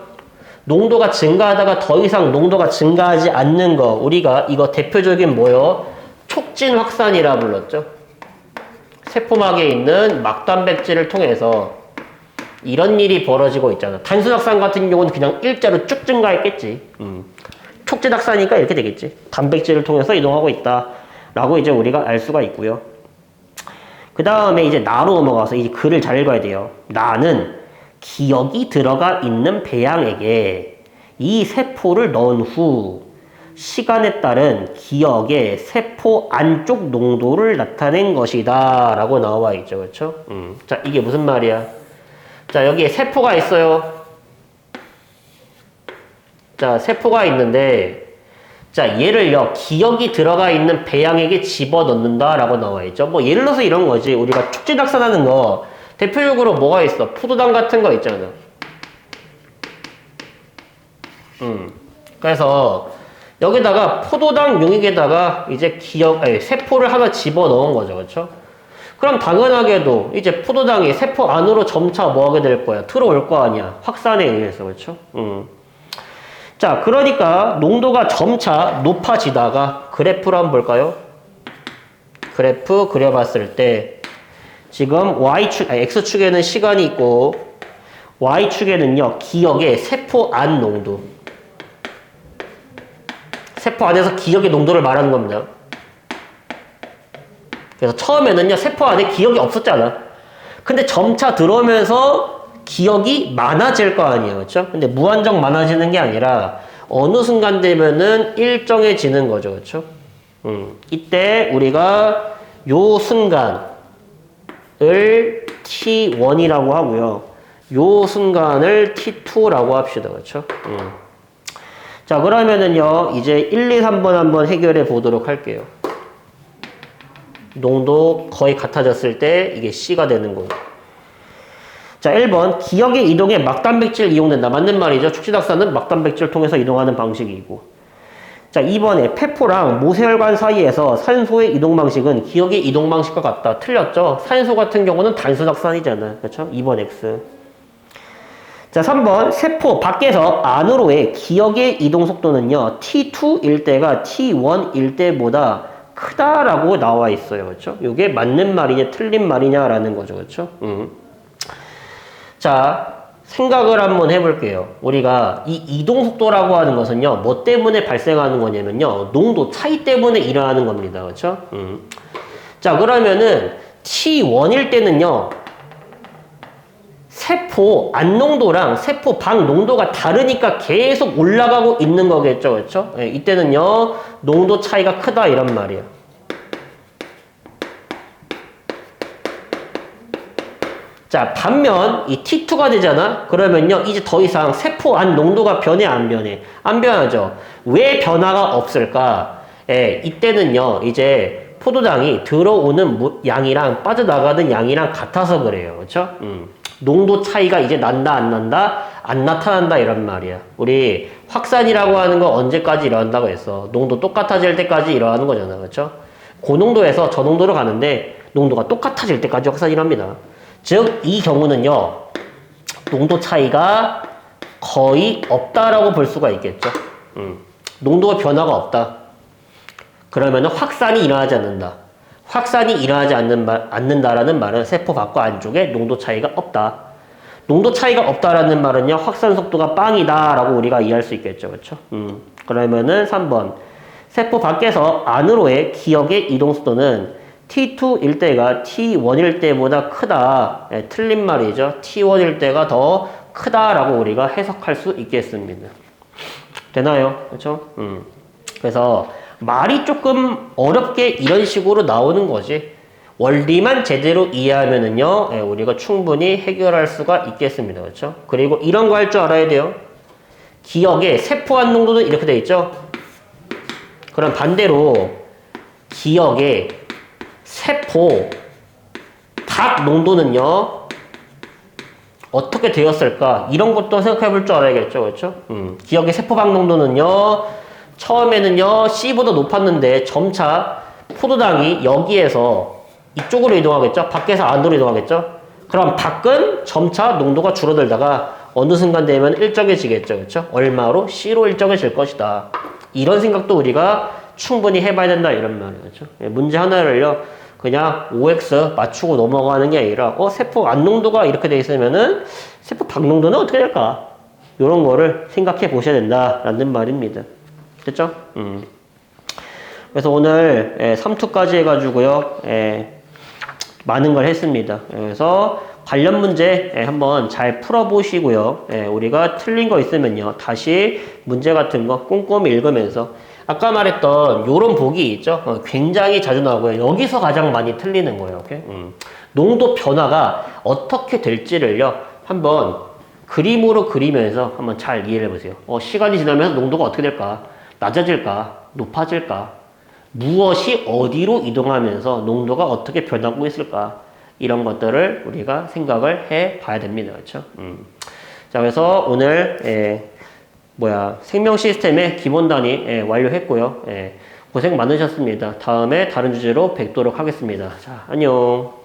A: 농도가 증가하다가 더 이상 농도가 증가하지 않는 거 우리가 이거 대표적인 뭐요? 촉진 확산이라 불렀죠. 세포막에 있는 막단백질을 통해서 이런 일이 벌어지고 있잖아. 단순 확산 같은 경우는 그냥 일자로 쭉 증가했겠지. 촉진 확산이니까 이렇게 되겠지. 단백질을 통해서 이동하고 있다. 라고 이제 우리가 알 수가 있고요. 그 다음에 이제 나로 넘어가서 이 글을 잘 읽어야 돼요. 나는 기억이 들어가 있는 배양액에 이 세포를 넣은 후 시간에 따른 기억의 세포 안쪽 농도를 나타낸 것이다 라고 나와 있죠. 그렇죠? 자, 이게 무슨 말이야? 자, 여기에 세포가 있어요. 자, 세포가 있는데 자, 얘를요, 기억이 들어가 있는 배양액에 집어넣는다 라고 나와 있죠. 뭐 예를 들어서 이런 거지. 우리가 축지낙산하는 거 대표적으로 뭐가 있어? 포도당 같은 거 있잖아. 그래서 여기다가 포도당 용액에다가 이제 세포를 하나 집어넣은 거죠. 그렇죠? 그럼 당연하게도 이제 포도당이 세포 안으로 점차 뭐 하게 될 거야? 들어올 거 아니야. 확산에 의해서. 그렇죠? 자, 그러니까 농도가 점차 높아지다가 그래프로 한번 볼까요? 그래프 그려봤을 때 지금 X축에는 시간이 있고 Y축에는요, 기억의 세포 안 농도. 세포 안에서 기억의 농도를 말하는 겁니다. 그래서 처음에는요, 세포 안에 기억이 없었잖아. 근데 점차 들어오면서 기억이 많아질 거 아니에요. 그렇죠? 근데 무한정 많아지는 게 아니라 어느 순간 되면은 일정해지는 거죠. 그렇죠? 이때 우리가 요 순간을 T1이라고 하고요. 요 순간을 T2라고 합시다. 그렇죠? 자, 그러면은요, 이제 1, 2, 3번 한번 해결해 보도록 할게요. 농도 거의 같아졌을 때 이게 C가 되는 거예요. 자, 1번 기억의 이동에 막단백질 이용된다. 맞는 말이죠. 축지낙산은 막단백질 통해서 이동하는 방식이고. 자, 2번에 페포랑 모세혈관 사이에서 산소의 이동 방식은 기억의 이동 방식과 같다. 틀렸죠? 산소 같은 경우는 단순낙산이잖아. 그렇죠? 2번 X. 자, 3번 세포 밖에서 안으로의 기억의 이동 속도는요, T2일 때가 T1일 때보다 크다라고 나와 있어요. 그렇죠? 이게 맞는 말이냐 틀린 말이냐라는 거죠. 그렇죠? 자, 생각을 한번 해볼게요. 우리가 이 이동 속도라고 하는 것은요, 뭐 때문에 발생하는 거냐면요, 농도 차이 때문에 일어나는 겁니다. 그렇죠? 자, 그러면은 T1일 때는요, 세포 안 농도랑 세포 밖 농도가 다르니까 계속 올라가고 있는 거겠죠. 그렇죠? 네, 이때는요, 농도 차이가 크다 이런 말이야. 자, 반면 이 T2가 되잖아? 그러면요, 이제 더 이상 세포 안 농도가 변해 안 변해? 안 변하죠. 왜 변화가 없을까? 예, 이때는요, 이제 포도당이 들어오는 양이랑 빠져나가는 양이랑 같아서 그래요. 그렇죠? 농도 차이가 이제 난다 안 난다? 안 나타난다 이런 말이야. 우리 확산이라고 하는 거 언제까지 일어난다고 했어? 농도 똑같아질 때까지 일어나는 거잖아. 그렇죠? 고농도에서 저농도로 가는데 농도가 똑같아질 때까지 확산이 납니다. 즉, 이 경우는요, 농도 차이가 거의 없다라고 볼 수가 있겠죠. 농도가 변화가 없다. 그러면 확산이 일어나지 않는다. 확산이 일어나지 않는다라는 말은 세포 밖과 안쪽에 농도 차이가 없다. 농도 차이가 없다라는 말은요, 확산 속도가 빵이다라고 우리가 이해할 수 있겠죠. 그렇죠? 그러면은 3번. 세포 밖에서 안으로의 기억의 이동 속도는 T2일 때가 T1일 때보다 크다. 네, 틀린 말이죠. T1일 때가 더 크다라고 우리가 해석할 수 있겠습니다. 되나요? 그렇죠? 그래서 말이 조금 어렵게 이런 식으로 나오는 거지. 원리만 제대로 이해하면은요, 예, 우리가 충분히 해결할 수가 있겠습니다. 그렇죠? 그리고 이런 거 할 줄 알아야 돼요. 기억의 세포한 농도는 이렇게 돼 있죠? 그럼 반대로 기억의 세포 밖 농도는요, 어떻게 되었을까? 이런 것도 생각해 볼 줄 알아야겠죠. 그렇죠? 기억의 세포 밖 농도는요, 처음에는요, C보다 높았는데 점차 포도당이 여기에서 이쪽으로 이동하겠죠? 밖에서 안으로 이동하겠죠? 그럼 밖은 점차 농도가 줄어들다가 어느 순간 되면 일정해지겠죠? 그렇죠? 얼마로? C로 일정해질 것이다. 이런 생각도 우리가 충분히 해봐야 된다. 이런 말이에요. 그렇죠? 문제 하나를요, 그냥 OX 맞추고 넘어가는 게 아니라, 세포 안 농도가 이렇게 돼 있으면은 세포 밖 농도는 어떻게 될까? 이런 거를 생각해 보셔야 된다라는 말입니다. 됐죠? 그래서 오늘 3투까지 해가지고요, 많은 걸 했습니다. 그래서 관련 문제 한번 잘 풀어보시고요. 우리가 틀린 거 있으면요, 다시 문제 같은 거 꼼꼼히 읽으면서 아까 말했던 요런 보기 있죠? 굉장히 자주 나오고요. 여기서 가장 많이 틀리는 거예요. 오케이? 농도 변화가 어떻게 될지를요. 한번 그림으로 그리면서 한번 잘 이해를 해보세요. 시간이 지나면서 농도가 어떻게 될까? 낮아질까? 높아질까? 무엇이 어디로 이동하면서 농도가 어떻게 변하고 있을까? 이런 것들을 우리가 생각을 해 봐야 됩니다. 그렇죠? 자, 그래서 오늘 생명 시스템의 기본 단위 완료했고요. 고생 많으셨습니다. 다음에 다른 주제로 뵙도록 하겠습니다. 자, 안녕.